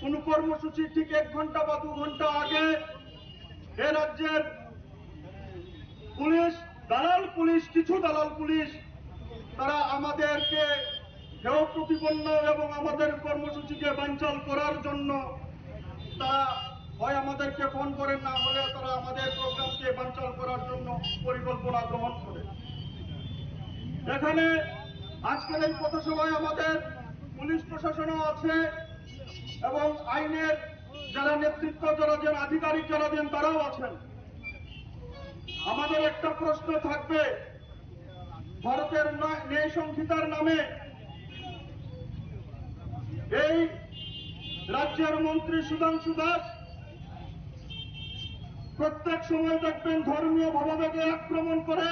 কোন কর্মসূচি ঠিক 1 ঘন্টা বা 2 ঘন্টা আগে এ রাজ্যের পুলিশ, কিছু দালাল পুলিশ তারা আমাদেরকে হেয় প্রতিপন্ন এবং আমাদের কর্মসূচিকে বানচাল করার জন্য তারা হয় আমাদেরকে ফোন করেন, না হলে তারা আমাদের প্রোগ্রামকে বানচাল করার জন্য পরিকল্পনা গ্রহণ করে। এখানে আজকের এই পথসভায় আমাদের পুলিশ প্রশাসনও আছে এবং আইনের যারা নেতৃত্ব যারা দেন, আধিকারিক যারা দেন, তারাও আছেন। আমাদের একটা প্রশ্ন থাকবে, ভারতের ন্যায় সংহিতার নামে এই রাজ্যের মন্ত্রী সুধাংশু দাস প্রত্যেক সময় দেখবেন ধর্মীয় ভাবাবেগে আক্রমণ করে,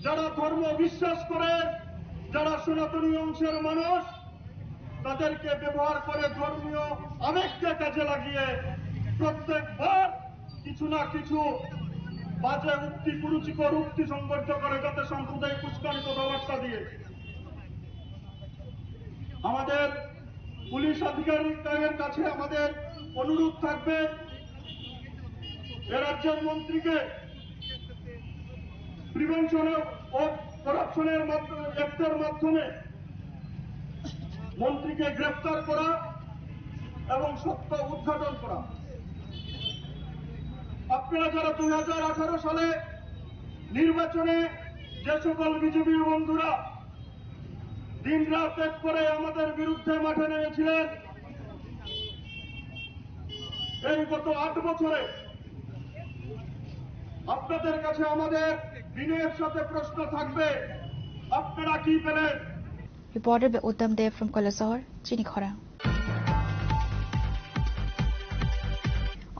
যারা ধর্ম বিশ্বাস করে, যারা সনাতনী অংশের মানুষ, তাদেরকে ব্যবহার করে ধর্মীয় আবেগকে কাজে লাগিয়ে প্রত্যেকবার কিছু না কিছু বাজে উক্তি, কুরুচিকর উক্তি সংগঠিত করে, যাতে সাম্প্রদায়িক উস্কানি কথাবার্তা দিয়ে। আমাদের পুলিশ আধিকারিকদের কাছে আমাদের অনুরোধ থাকবে, এ রাজ্যের মন্ত্রীকে প্রিভেনশন ও করাপশনের অ্যাক্টের মাধ্যমে মন্ত্রীকে গ্রেফতার করা এবং সত্য উদ্ঘাটন করা। আপনারা যারা 2018 সালে নির্বাচনে যে সকল বিজেপি বন্ধুরা দিন রাত এক করে আমাদের বিরুদ্ধে মাঠে নেমেছিলেন, এই গত 8 বছরে আপনাদের কাছে আমাদের বিনয়ের সাথে প্রশ্ন থাকবে, আপনারা কি পেলেন? Reported by Uttam Dev from Kolasahar, Chinikhara.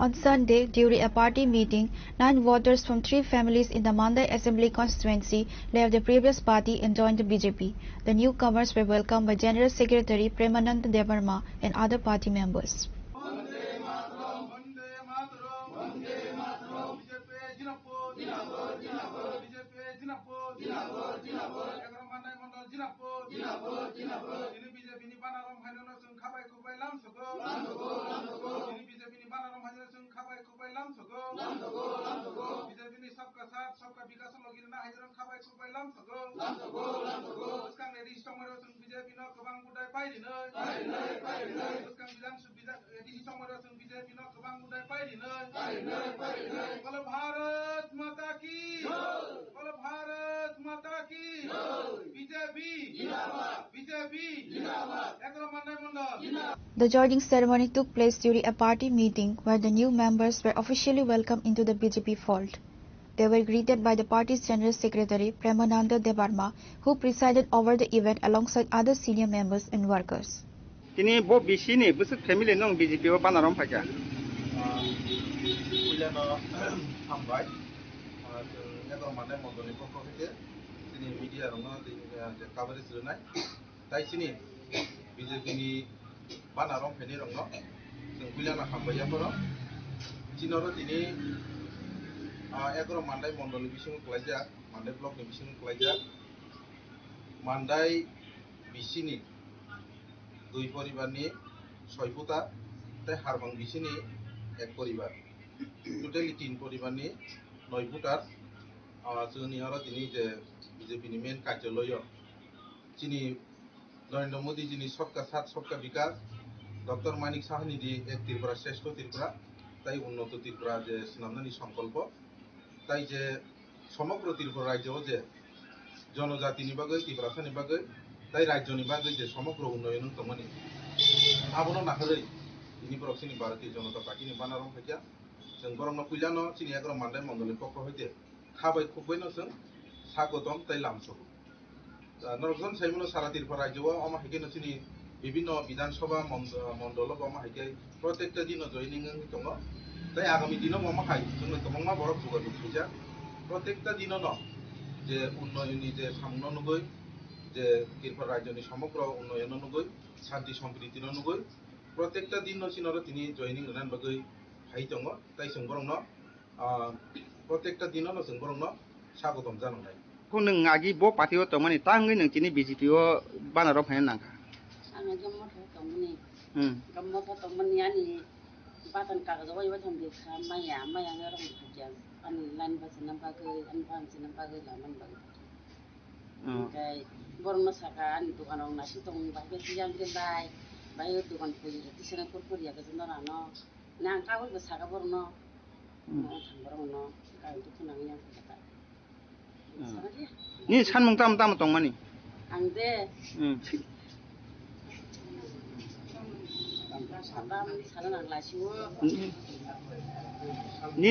On Sunday, during a party meeting, 9 voters from 3 families in the Mandai Assembly constituency left the previous party and joined the BJP. The newcomers were welcomed by General Secretary Premanand Devarma and other party members. The joining ceremony took place during a party meeting where the new members were officially welcomed into the BJP fold. They were greeted by the party's General Secretary Premananda Devarma, who presided over the event alongside other senior members and workers. Kini bo bisini busuk family nong BJP o panarom phaka. Ulano ambai. Edo mane mondoni pokho hite sini media rong je coverage runai. Tai sini BJP ni panarom pheni rong no. Sing ulano hambaya poro. Chinoro tini Egoro Mandai Mondoli Bising Klaja, Mandai Block Bising Klaja, Mandai Bisini, Dui Poribani, Soiputa, Te Harbang Bisini, Ek Poribar. Totally 3 Poribani, Noiputar, Junior Tini, BJP main Kajaloyo, Chini, Narendra Modi Jini Sokka Sat Sokka Vikas, Dr. Manik Sahanidi, Ek Tripura Seshto Tripura, Tai Unnoto Tripura, Snamnani Sankalpo. তাই যে সমগ্র ত্রিপুরা রাজ্য যে জনজাতি নিবাগৈ ত্রিপুরা নিবাগৈ তাই রাজ্য নিবাগৈ যে সমগ্র উন্নয়ন তমনি আবনো নাখাदै তিনি প্রক্সিনি ভারতীয় জনতা পার্টি नि बानारम फैया जों बरंनो कुइलानो चिनि एग्रो मान्दाय मंडलनि पक्ष हयते खाबाय खुबैनो जों सागतम ताइ लामसो नरजन साइमनो सारा त्रिपुरा राज्यआव अमा हेकेनो चिनि বিভিন্ন বিধানসভা মন্ডল বমা হাইকে প্রত্যেকটা দিনও জয়নিং দङ তাই আগামী দিনও বমা খাই जोंनो गोबां बरफ जगाजग फैसा प्रत्येकटा दिनও যে উন্নয়নী যে সামনে নুগৈ যে কিরপর রাজ্যনি সমগ্র উন্নয়ন নুগৈ শান্তি সম্প্রীতির নুগৈ প্রত্যেকটা দিন চিনর তিনি জয়নিং হনান বাগৈ হাই দङ তাই जों बरंनो प्रत्येकटा दिनও जों बरंनो স্বাগতম জানাই को नों आगि ब पार्टियाव तमानि तांगै नों तिनि बीजेपीआव बानाराव फायना नांखा आङो गम्मथ तमनि गम्मथ तमनि आनि बातन कागजाव इबा थमदे खा माया मायानो रं खाजा आन लाइन बासना बागै आन बामसना बागै लामन बागै ओमफ्राय बरन साका आनि दखानाव नासि दं बागै सियां गेलाय बाय दखान फुरि तिसना करपुरिया गजन रानो नां कागज साका बरन थांबरन गाय दुखनाङै आं खाजा नि सानमों ताम ताम तंमानि आं दे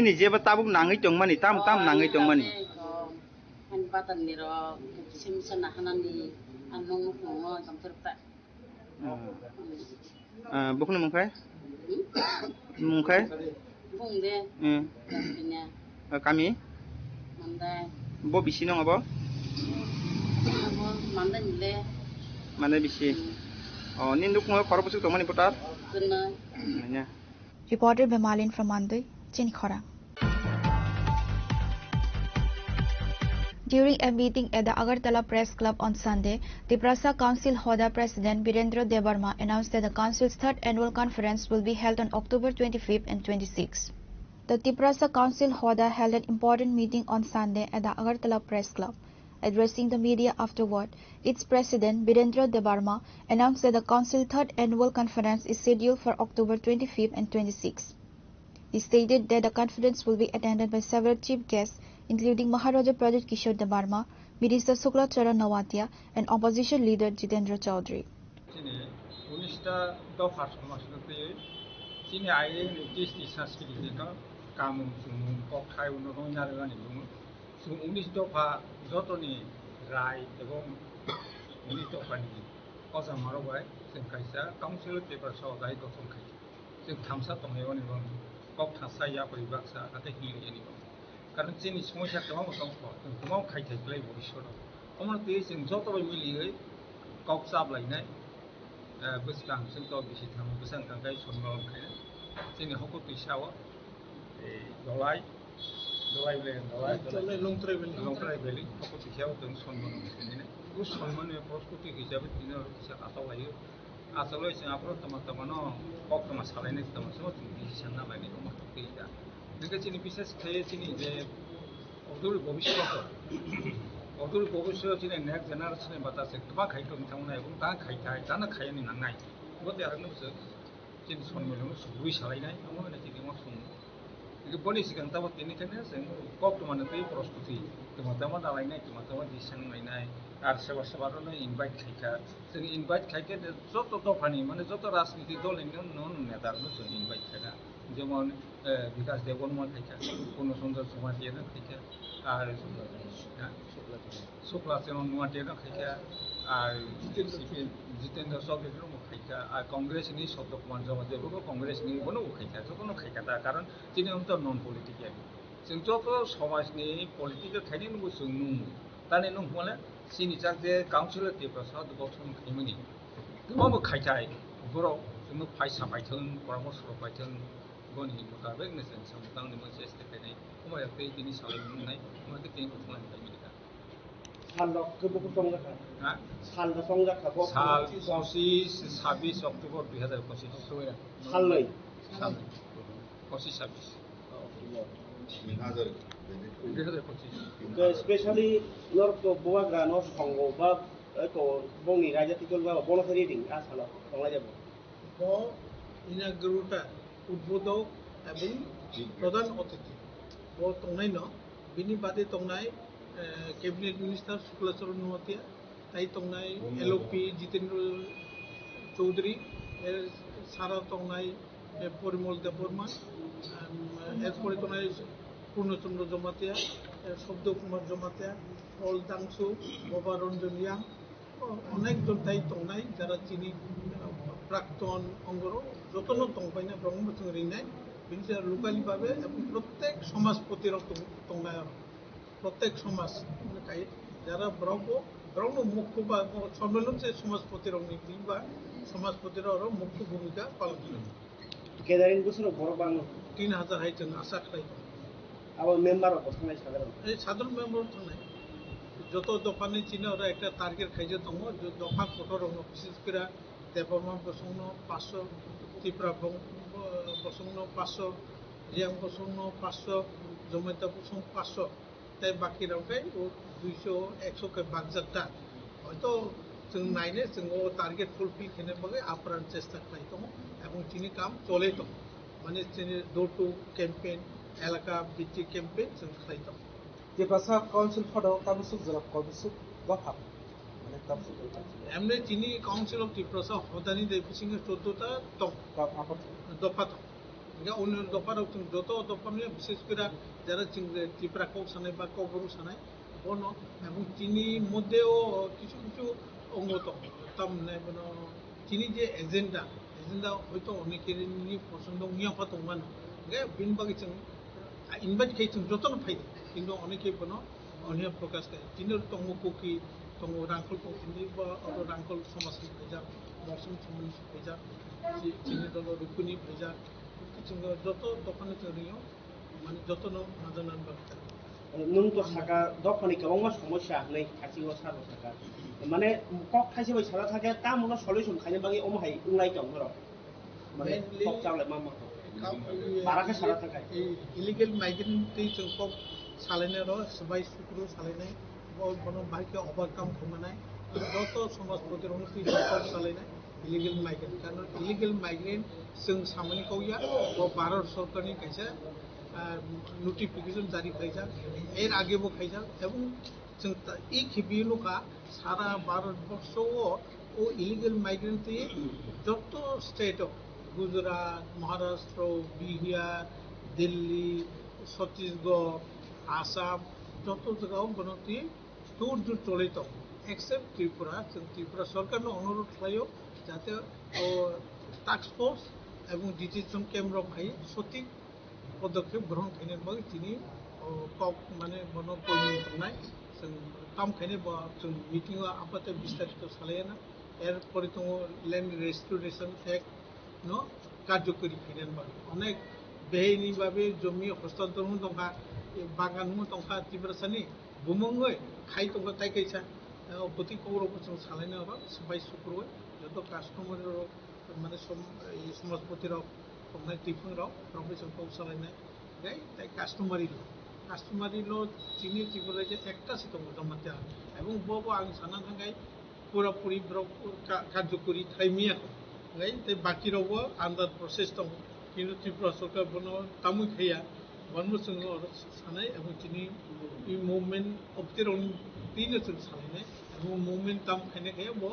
ni जेबो ताबुक नाङै दंमानि ताम ताम नाङै दंमानि आं बाताननि र सिमसना हानानि आं नंनो फुङो गमफोरता बखनो मुंखाय बुं दे बिना kami mandai bo bisi nang apa mandai nile mana bisi oh ni nduk mo khoro busuk tomani putar kena Reported by Malin from Mandai, Chinkhora. During a meeting at the Agartala Press Club on Sunday, the Prasa Council Hoda President Birendra Debarma announced that the Council's third annual conference will be held on October 25th and 26th. The Tiprasa Council Hoda held an important meeting on Sunday at the Agartala Press Club. Addressing the media afterward, its president Birendra Debarma announced that the Council's third annual conference is scheduled for October 25th and 26th. He stated that the conference will be attended by several chief guests, including Maharaja Pradit Kishore Debarma, Minister Sukla Charan Nawatia, and opposition leader Jitendra Chaudhary. जों 19 दफा जतनि राय एवं 19 दफानि अजामारबाय जों खायसा council पेपारसाव दाय गठन खाय जों थामसा दंनायाव निबं कक थासाया परिबाक्सा नाथाय हिलिनि निबं कारण जोंनि समस्या गोबां दं जों गोबां खायथायलाय भबिष्यत अमरते जों जतबाय मिलियै कक जाबलायनाय बोसगां जों तो बिसि थाम बोसां गांगाय सनमान खाय जोंनि हक दैसाव दलाय लंट्राइबेलि हकतिसाव जों सनमान खायने उस सनमाननि प्रस्তুति हिसाबै दिनो किसा आसालायो आसालाय जों आपरो तमानो ककमा सालायनाय तमासो जों डिसिसन नालायनाय माखौ गैया नोंगे जोंनि बिसेस खाय जोंनि जे अदुल भबिष्यत जोंनि नेक्स्ट जेनारेशन बातासे गोबां खायथो बिथांमोना एबं दा खायथाय दाना खायनि नांनाय गते आरो नोंसो जोंनि सनमाननो सुबुय सालायनाय अमोने जोंनि मा सम Polisi kan tahu ini kan ya, kok cuma nanti prostitusi, teman-teman lainnya, teman-teman di sana lainnya, sebar-sebar orang invite kita, jadi invite kita, jodoh topani, mana jodoh rasmi itu lainnya non nedar, non invite kita, যেমন বিকাশ Debbarma kita, পূর্ণচন্দ্র সমাধিয়া kita, আর Shuklacharan নোয়াটিয়া kita, আর জিতেন্দ্র চৌধুরীর খাইকা আর কংগ্রেসনি শব্দ কুমার জমাদেবও কংগ্রেসনি কোনো খাইকা যতনো খাইকা কারণ তিনি অন্তর non political जों যত সমাজনি political খাইনি নুবো जों नु ताने नु हले सिनि जाक जे काउन्सिल टेप्रसा गठन खाइमनि गोबां खाइथाय बर' जों फाइसा फाइथों परामर्श फाइथों गनि मुताबिक नोजों समतांनि मोनसे स्टेटनाय खमाया बे दिनि सालायनाय माने टेन गठन खाइमनि साल 26 अक्टूबर 2025 साल 2025 स्पेशली नर्थ बवाग्रा नर्थ संगो बा को बंनि राजनीतिकल बा बनफारि रिडिं आसालाव थांनाय जाबो ब इनागुरुटा उद्बोधक एवं प्रधान अतिथि ब तंनाय न बिनि बादे तंनाय कैबिनेट मिनिस्टर शुक्लाचरण नोवातिया ताई तंनाय एलओपी जितेंद्र चौधरी सारा तंनाय परिमल देबबर्मा एस परि तंनाय पूर्णचंद्र जमातिया शब्द कुमार जमातिया पल दांसु बाबा रंजन यां अनेक जन ताई तंनाय যারা চিনি প্রাক্তন অঙ্গর যতন দंबायना ब्रह्म जों रिनाय बिनि सायाव लुकालि भाबे प्रत्येक समाजपति दंनाय प्रत्येक समाज যারা ব্রহ্ম মুখ্য বা সম্মেলন যে সমাজপতি রংনীতি বা সমাজপতির মুখ্য ভূমিকা পালন করে কেদারিং বছর বড় বাংলা 3000 হাইজন আশা খাই আবার মেম্বার অবস্থায় সাধারণ মেম্বার থানায় যত দফানি চিনে ওরা একটা টার্গেট খাইছে দङ দফা ফটো রং বিশেষ করে দেববর্মা বসুন 500 ত্রিপুরা বসুন 500 রিয়াং বসুন 500 জমিতা বসুন 500 তাই বাকি রাওখাই 200 100 কে বাগজাতটা হয়তো जों नायनो जों टार्गेट फुलफिल खालामनो बागै आप्राण चेष्टा खालामबाय दङ এবং তিনি কাম চলে दङ মানে তিনি डोर टू कैंपेन एलाका भित्तिक कैंपेन जों खालामबाय दङ যে ভাষা কাউন্সিল ফটো তাবসুক জরাব কবসুক গফা মানে তাবসুক এমনি তিনি কাউন্সিল অফ ত্রিপুরা হদানি দেবিসিংহ 14টা দङ দফা দङ या उन दफाराव जों যত দফানি বিশেষ করে যারা ত্রিপুরা কক সানায় বা কবরু সানায় বন এবং তিনি মধ্যেও কিছু কিছু অঙ্গ দङ তারমানে তিনি যে এজেন্ডা হয়তো অনেকেরই পছন্দ নিয়াফা দङমান बिनि बागै जों इनभाइट खालाम जों যতন फायदों কিন্তু অনেকে বন অনিয়া প্রকাশ করে তিনি দङ কুকি दङ रांखल कुकिनि বা रांखल समाजनि फायजा मौसम समाजनि फायजा তিনি दङ रुकुनि फायजा जों যত দফানি जों মানে যত নাজানাन बागै नों तो साका दफानि गोबां समस्या नै खाथियाव सार साका माने कक खायसे बाय सारा थाके ता मुनो सल्युशन खायनो बागै अमहाय उंलाय दं र माने कक जावले मा बाराके सारा थाके इलिगेल माइग्रेंट जों कक सालायनो र सबाय सुक्रु सालायनाय बनो बायके ओभारकाम खालामनाय যত समाजपति रंति कक सालायनाय इलिगेल माइग्रेंट कारण इलिगेल माइग्रेंट जों सामनि कौया भारत सरकारनि खायसे নোটিফিকেশন জারি খাইছা এর আগেও খাইছা এবং जों এই খেবিলকা সারা ভারতবর্ষ ও ইলিগেল মাইগ্রেন্ট যত স্টেট গুজরাট মহারাষ্ট্র বিহার দিল্লি ছত্তিশগড় আসাম যত জায়গাও বনতি দূর দূর চলিত এক্সেপ্ট ত্রিপুরা जों ত্রিপুরা সরকারকে অনুরোধ খাইও যাতে টাস্ক ফোর্স এবং ডিটেনশন ক্যাম্প ভাই সঠিক पदक्षेप ग्रहण खाने बागै তিনি মানে বনো কর্মী নাই जों কাম খানে जों মিটিংও আপাতত বিস্তারিত সালায়না এরপরে তো ল্যান্ড রেস্টোরেশন অ্যাক্ট ন কার্যকরী খানে বাগै অনেক বেহিনি ভাবে জমি হস্তান্তর দংখা বাগান দংখা ত্রিপুরাসানি বুমঙ্গই খাই দংখা তাই কাইছা প্রতি কৌরব जों সালায়না र सबाय सुक्रुय যত কাস্টমার মানে সমাজপতির हमनाय टिफिनराव प्रफेसरखौ सालायनाय তাই কাস্টমারি ল চিনি ত্রিপুরা যে একটা সে দङ জমাতে এবং বব আং সানা থাঙ্গাই পুরাপুরি কার্যকরী থাইমিয়া তাই বাকি রাवबो आन्दार प्रसेस दङ কিন্তু ত্রিপুরা সরকার বনো তামুই খাইয়া বনমो जोङो सानाय এবং তিনি এই মুভমেন্ট অপতিরন তিন जों सालायनाय এবং মুভমেন্ট তাম খাইনে খাইয়া ব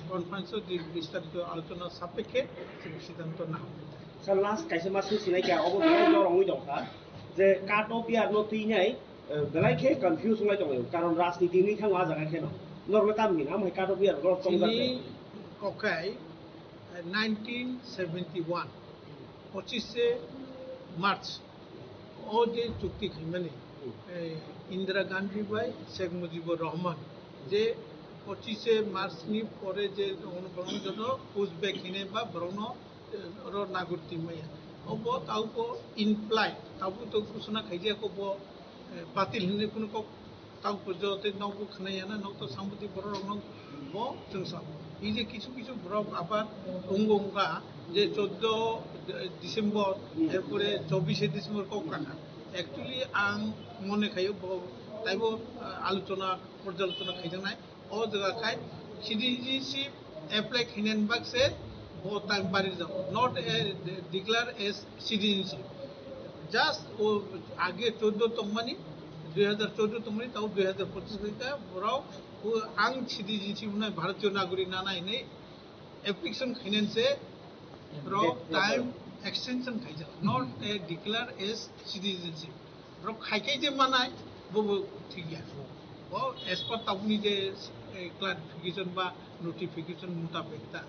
কনফারেন্সে বিস্তারিত আলোচনা সাপেক্ষে जों সিদ্ধান্ত না Sa last kaisa masu sinai kya obo belai dorongui dongha je kato biar no tinai belai ke confuse ngai dong karon rajniti ni khang wa jaga ke no norma tam ni am hai kato biar ro tong da okay 1971 25 मार्च ও যে চুক্তি খাইমানে Indira Gandhi by Sheikh Mujibur Rahman যে 25 March নি পরে যে অনুপ্রমাণ জন্য Uzbek হিনে বা ব্রণ र नागरिक मैया अब ताउको इनप्लाइ ताउको तो घोषणा खाइजे को बो बातिल हिने कुनो को ताउको जते नौको खनायाना नौ तो सामति बर रंग बो जोंसा इ जे किछु किछु ब्रक आबाद अंगंगा जे 14 डिसेम्बर एरपरे 24 डिसेम्बर को काटा एक्चुअली आं मने खायो ताइबो आलोचना पर्यालोचना खाइजनाय ओ जगा खाय सिटिजेनशिप एप्लाई खिनेन बाकसे वो टाइम बारी जाओ not declare as citizenship just वो आगे 14 तमनी 2014 तमनी ताऊ 2025 का बराव वो आंग सिटीजनशिप ना भारतीय नागरिक ना नहीं एप्लीकेशन खाइनेन से बराव टाइम एक्सटेंशन खाइजा नॉट डिक्लेयर एज सिटीजनशिप बराव खाइके जे मानाय वो ठीक है वो एज पर ताऊनी जे क्लारिफिकेशन बा नोटिफिकेशन मुताबिक ता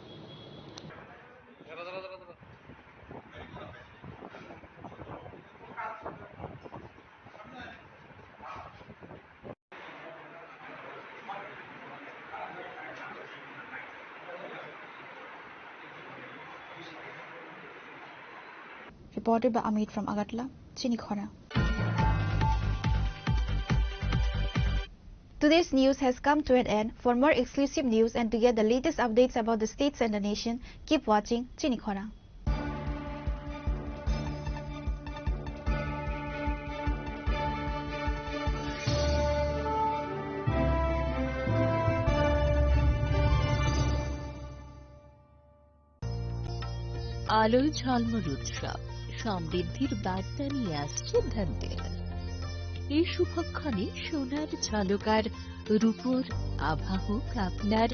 Reported by Amit from Agartala, Chinikhora. Today's news has come to an end. For more exclusive news and to get the latest updates about the states and the nation, keep watching Chinikhora. আলোয় ঝলমল উৎসব সমৃদ্ধির বার্তা নিয়ে আসছে ধনতেরাস। এই শুভক্ষণে সোনার ঝলকার রূপোর আভা হোক আপনার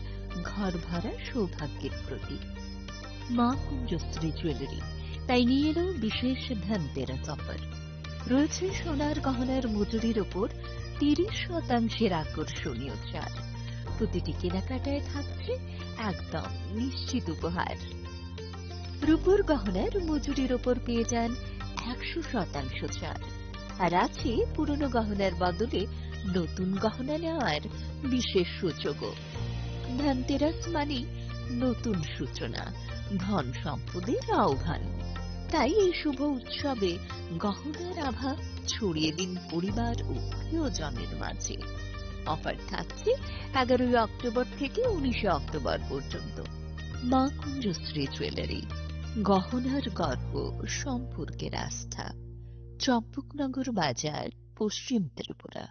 ঘর ভরা সৌভাগ্যের প্রতীক। মা কুঞ্জশ্রী জুয়েলারি তাই নিয়ে এলো বিশেষ ধনতেরাস অফার। রয়েছে সোনার গহনার মজুরির ওপর 30% আকর্ষণীয় ছাড়। প্রতিটি কেনাকাটায় থাকছে একদম নিশ্চিত উপহার। রূপোর গহনার মজুরির ওপর পেয়ে যান 100% ছাড়। আর আছে পুরনো গহনার বদলে নতুন গহনা নেওয়ার বিশেষ সুযোগও। ধনতেরাস মানে নতুন সূচনা, ধন সম্পদের আহ্বান। তাই এই শুভ উৎসবে গহনার আভা ছড়িয়ে দিন পরিবার ও প্রিয়জনের মাঝে। অফার থাকছে 11 অক্টোবর থেকে 19 অক্টোবর পর্যন্ত। মা কুঞ্জশ্রী জুয়েলারি, গহনার গর্ব, সম্পর্কের আস্থা। চম্পকনগর বাজার, পশ্চিম Tripura.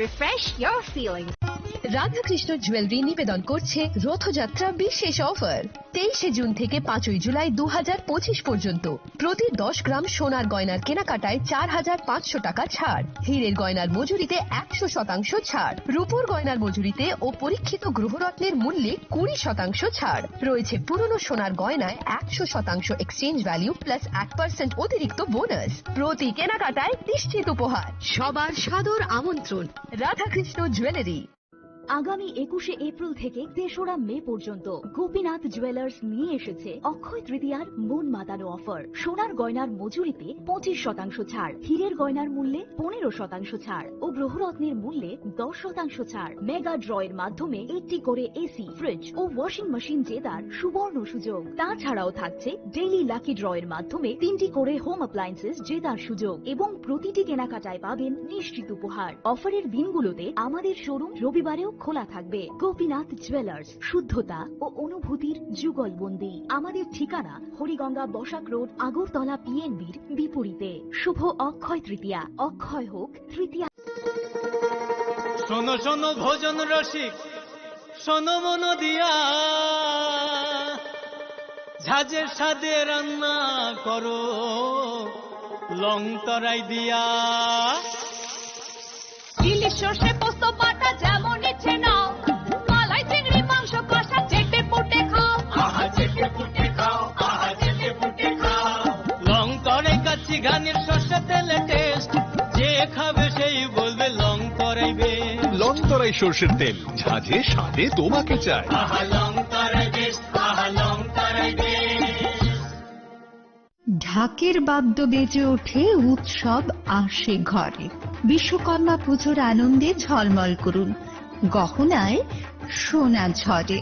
Refresh your feelings. Radhakrishna jewellery নিবেদন করছে রথযাত্রা বিশেষ অফার 23 জুন থেকে 5 জুলাই 2025 পর্যন্ত। প্রতি 10 গ্রাম সোনার গয়নার কেনাকাটায় 4500 টাকা ছাড়। হীরের গয়নার মজুরিতে 100% ছাড়। রূপোর গয়নার মজুরিতে ও পরীক্ষিত গ্রহরত্নের মূল্যে 20% ছাড়। রয়েছে পুরনো সোনার গয়নায় 100% এক্সচেঞ্জ ভ্যালু প্লাস 1% অতিরিক্ত বোনাস। প্রতি কেনাকাটায় নিশ্চিত উপহার। সবার সাদর আমন্ত্রণ রাধাকৃষ্ণ জুয়েলারি। আগামী 21 এপ্রিল থেকে 3রা মে পর্যন্ত গোপীনাথ জুয়েলার্স নিয়ে এসেছে অক্ষয় তৃতীয়ার মন মাতানো অফার। সোনার গয়নার মজুরিতে 25% ছাড়, হীরের গয়নার মূল্যে 15% ছাড় ও গ্রহরত্নের মূল্যে 10% ছাড়। মেগা ড্রয়ের মাধ্যমে একটি করে এসি, ফ্রিজ ও ওয়াশিং মেশিন জেতার সুবর্ণ সুযোগ। তাছাড়াও থাকছে ডেইলি লাকি ড্রয়ের মাধ্যমে 3টি করে হোম অ্যাপ্লায়েন্সেস জেতার সুযোগ এবং প্রতিটি কেনাকাটায় পাবেন নিশ্চিত উপহার। অফারের দিনগুলোতে আমাদের শোরুম রবিবারেও খোলা থাকবে। গোপীনাথ জুয়েলার্স, শুদ্ধতা ও অনুভূতির যুগলবন্দি। আমাদের ঠিকানা হরিগঙ্গা বসাক রোড, আগরতলা পিএনবির বিপরীতে। শুভ অক্ষয় তৃতীয়া, অক্ষয় হোক তৃতীয়া। শোনো শোনো ভোজন রসিক, শোনো মন দিয়া, ঝাঁঝের সাদে রান্না করো লং তরাই দিয়া। ইলিশ সর্ষে পোস্ত বাটা যেমন ইচ্ছে নাও, মালাই চিংড়ি মাংস কষা চেটে পুটে খাও, আহা চেটে পুটে খাও, আহা চেটে পুটে খাও। লং তরাই কাচ্চি ঘানির সর্ষে তেলে টেস্ট, যে খাবে সেই বলবে লং তরাইবে। লং তরাই সর্ষের তেল, ঝাঁঝে স্বাদে তোমাকে চাই। আহা লং তরাই বেস্ট, আহা লং তরাই বেস্ট। ঢাকের বাদ্য বেজে ওঠে, উৎসব আসে ঘরে। বিশ্বকর্মা পুজোর আনন্দে ঝলমল করুন, গহনায় সোনা ঝরে।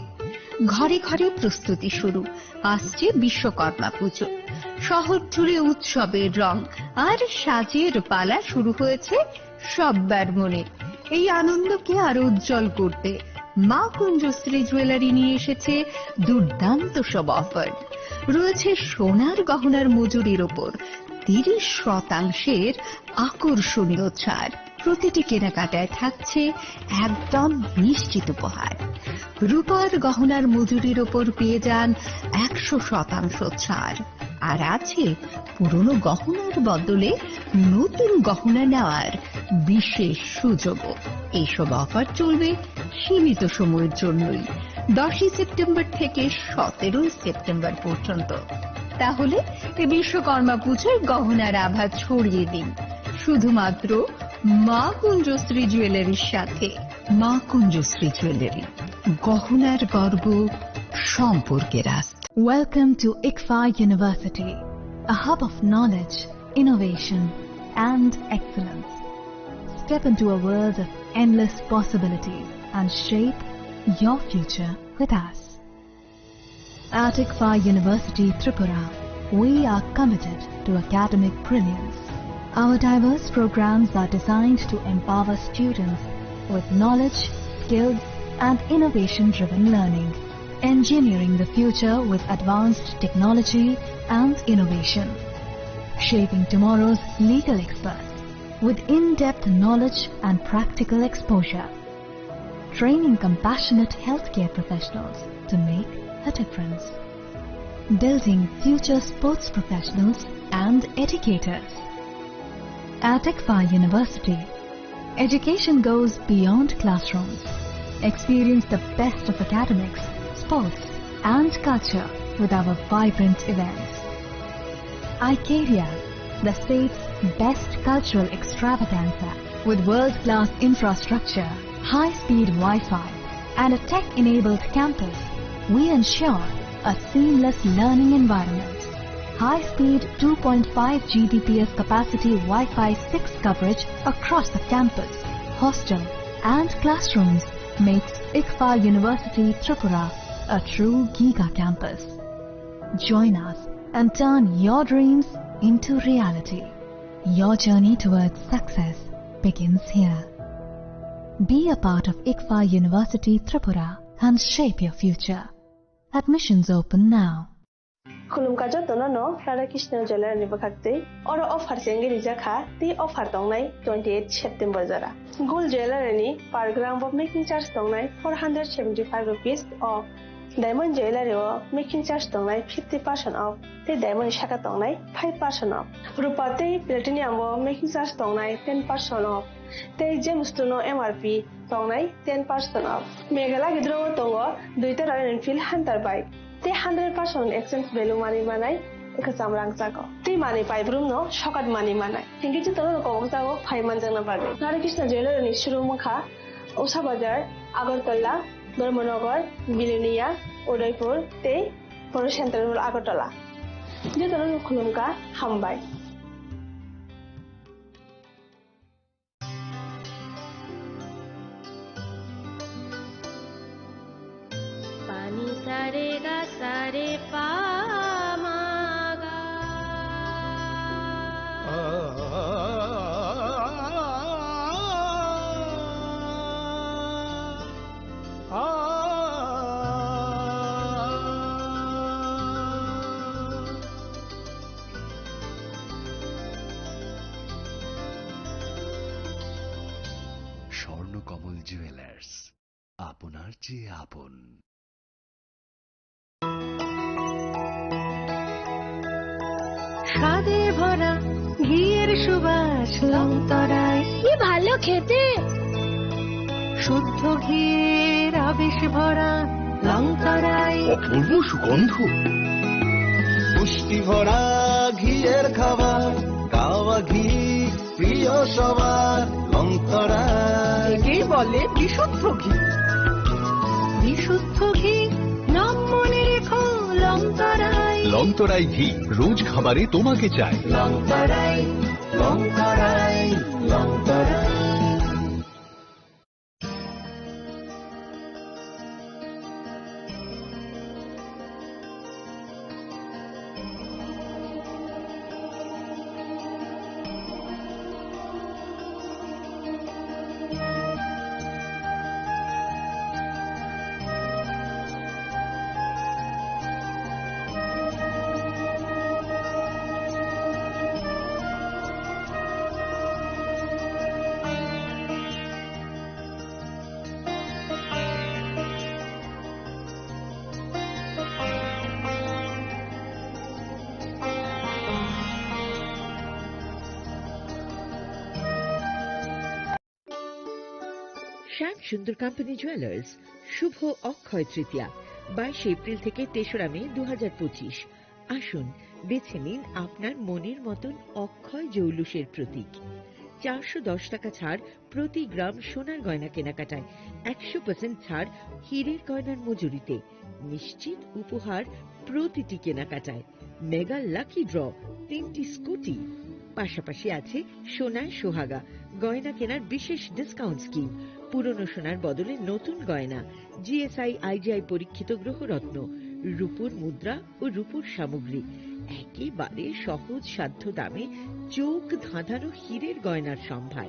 ঘরে ঘরে প্রস্তুতি শুরু, আসছে বিশ্বকর্মা পুজো। শহর জুড়ে উৎসবের রং আর সাজের পালা শুরু হয়েছে সব্বার মনে। এই আনন্দকে আরো উজ্জ্বল করতে মা কুঞ্জশ্রী জুয়েলারি নিয়ে এসেছে দুর্দান্ত সব অফার। রয়েছে সোনার গহনার মজুরির ওপর 30% আকর্ষণীয় ছাড়। প্রতিটি কেনাকাটায় থাকছে একদম নিশ্চিত উপহার। রূপার গহনার মজুরির ওপর পেয়ে যান 100% ছাড়। আর আছে পুরনো গহনার বদলে নতুন গহনা নেওয়ার বিশেষ সুযোগও। এইসব অফার চলবে সীমিত সময়ের জন্যই, 10 সেপ্টেম্বর থেকে 17 সেপ্টেম্বর পর্যন্ত। তাহলে এই বিশ্বকর্মা পুজোয় গহনার আভা ছড়িয়ে দিন শুধুমাত্র মা কুঞ্জশ্রী জুয়েলারির সাথে। মা কুঞ্জশ্রী জুয়েলারি, গহনার গর্ব, সম্পর্কের আস্থা। Welcome to ICFA University, a hub of knowledge, innovation, and excellence. Step into a world of endless possibilities and shape your future with us. At ICFA University, Tripura, we are committed to academic brilliance. Our diverse programs are designed to empower students with knowledge, skills, and innovation-driven learning, engineering the future with advanced technology and innovation, shaping tomorrow's legal experts with in-depth knowledge and practical exposure, training compassionate healthcare professionals to make a difference, building future sports professionals and educators. At ICFA University, education goes beyond classrooms. Experience the best of academics, sports, and culture with our vibrant events. ICARIA, the state's best cultural extravaganza, with world-class infrastructure, high-speed Wi-Fi, and a tech-enabled campus, we ensure a seamless learning environment. High-speed 2.5 Gbps capacity Wi-Fi 6 coverage across the campus, hostel, and classrooms makes ICFA University Tripura a true Giga campus. Join us and turn your dreams into reality. Your journey towards success begins here. Be a part of ICFA University Tripura and shape your future. Admissions open now. Khulumkajo tonono Radhakrishna Jewelers ni bakakte oro offer sengi rijaka ti offer tongnai 28 September jara. Gold jewelry ni per gram of making charge tongnai 475 rupees of diamond jewelry o making charge tongnai 50% off. Te diamond shaka tongnai 5% off. Rupa te platinum o making charge tongnai 10% off. Te gemstone MRP tongnai 10% off. Megala gidro tongo duita Royal Enfield Hunter bike. Te 100% exchange value money manai ekasam rangsago. Te money pipe room no shokat money manai. Hingi chu tono ko sago 5 manjang na bage. Radhakrishna Jewelers ni shuru mukha Usha Bazar, Agartala, Dharmanagar, Bilonia, Udaipur, te Poro Central Agartala. Je tono khulumka hambai. Pani sare ga sare pa ma ga. Swarnakamal jewellers, আপনার চেয়ে আপন। স্বাদে ভরা ঘিয়ের সুবাস লংতরায় কি ভালো খেতে, শুদ্ধ ঘিয়ের আবেশ ভরা লংতরায় অপূর্ব সুগন্ধ, পুষ্টি ভরা ঘিয়ের খাবার, গাওয়া ঘি প্রিয় সবার লংতরায়। একেই বলে বিশুদ্ধ ঘি। বিশুদ্ধ ঘি নাম মনে রেখো লংতরায়। লংতরাই ঘি রোজ খাবারে তোমাকে চাই। লংতরাই, লংতরাই, লংতরাই। শ্যাম সুন্দর কোম্পানি জুয়েলার্স শুভ অক্ষয় তৃতীয়া 22 এপ্রিল থেকে 3রা মে 2025। আসুন বেছে নিন আপনার মনের মতন অক্ষয় জৌলুসের প্রতীক। 410 টাকা ছাড় প্রতি গ্রাম সোনার গয়না কেনাকাটায়, 100% ছাড় হীরের গয়নার মজুরিতে, নিশ্চিত উপহার প্রতিটি কেনাকাটায়, মেগা লাকি ড্র 3টি স্কুটি। পাশাপাশি আছে সোনার সোহাগা, গয়না কেনার বিশেষ ডিসকাউন্ট স্কিম, পুরনো সোনার বদলে নতুন গয়না, জিএসআই আইজিআই পরীক্ষিত গ্রহরত্ন, রূপোর মুদ্রা ও রূপোর সামগ্রী, একেবারে সহজ সাধ্য দামে চোখ ধাঁধানো হীরের গয়নার সম্ভার।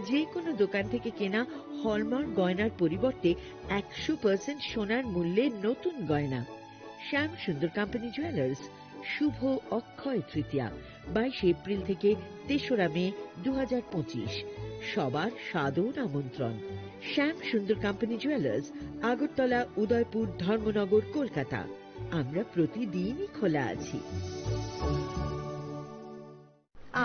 যে কোনো দোকান থেকে কেনা হলমার্ক গয়নার পরিবর্তে 100% সোনার মূল্যে নতুন গয়না। শ্যাম সুন্দর কোম্পানি জুয়েলার্স, শুভ অক্ষয় তৃতীয়া 22 এপ্রিল থেকে 3রা মে 2025। সবার সাদর আমন্ত্রণ। শ্যাম সুন্দর কোম্পানি জুয়েলার্স, আগরতলা, উদয়পুর, ধর্মনগর, কলকাতা। আমরা প্রতিদিনই খোলা আছি।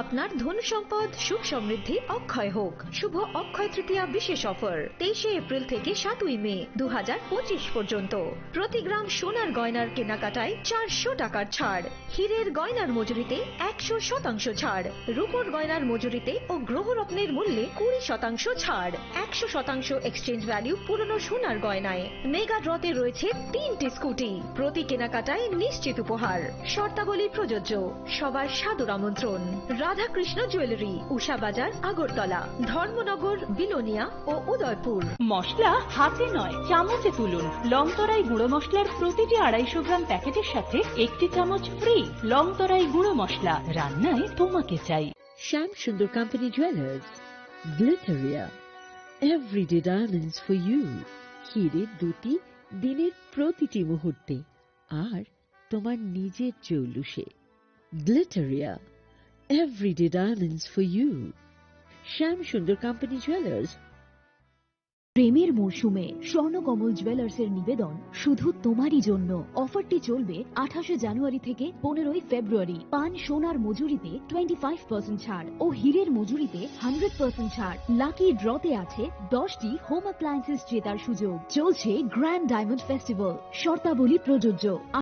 আপনার ধন সম্পদ সুখ সমৃদ্ধি অক্ষয় হোক। শুভ অক্ষয় তৃতীয়া বিশেষ অফার 23 এপ্রিল থেকে 7 মে 2025 পর্যন্ত। প্রতি গ্রাম সোনার গয়নার কেনাকাটায় 400 টাকার ছাড়, হীরের গয়নার মজুরিতে 100% ছাড়, রূপোর গয়নার মজুরিতে ও গ্রহরত্নের মূল্যে 20% ছাড়, 100% এক্সচেঞ্জ ভ্যালু পুরনো সোনার গয়নায়। মেগা ড্রতে রয়েছে 3টি স্কুটি, প্রতি কেনাকাটায় নিশ্চিত উপহার। শর্তাবলী প্রযোজ্য। সবার সাদর আমন্ত্রণ। রাধাকৃষ্ণ জুয়েলারি, উষা বাজার, আগরতলা, ধর্মনগর, বিলোনিয়া ও উদয়পুর। মশলা হাতে নয় চামচে তুলুন। লংতরাই গুঁড়ো মশলার প্রতিটি 250 গ্রাম প্যাকেটের সাথে 1টি চামচ ফ্রি। লংতরাই গুঁড়ো মশলা, রান্নায় তোমাকে চাই। Shyam Sundar company jewellers, Glitteria, everyday diamonds for you. হীরের দুটি দিনের প্রতিটি মুহূর্তে আর তোমার নিজের জৌলুসে। গ্লিটারিয়া, everyday diamonds for you. Shyam Sundar company jewellers. প্রেমের মৌসুমে স্বর্ণকমল জুয়েলার্সের নিবেদন শুধু তোমারই জন্য। অফারটি চলবে 28 জানুয়ারি থেকে 15 ফেব্রুয়ারি। পান সোনার মজুরিতে 25% ছাড় ও হীরের মজুরিতে 100% ছাড়। লাকি ড্রতে আছে 10টি হোম অ্যাপ্লায়েন্সেস জেতার সুযোগ। চলছে গ্র্যান্ড ডায়মন্ড ফেস্টিভ্যাল। শর্তাবলী প্রযোজ্য।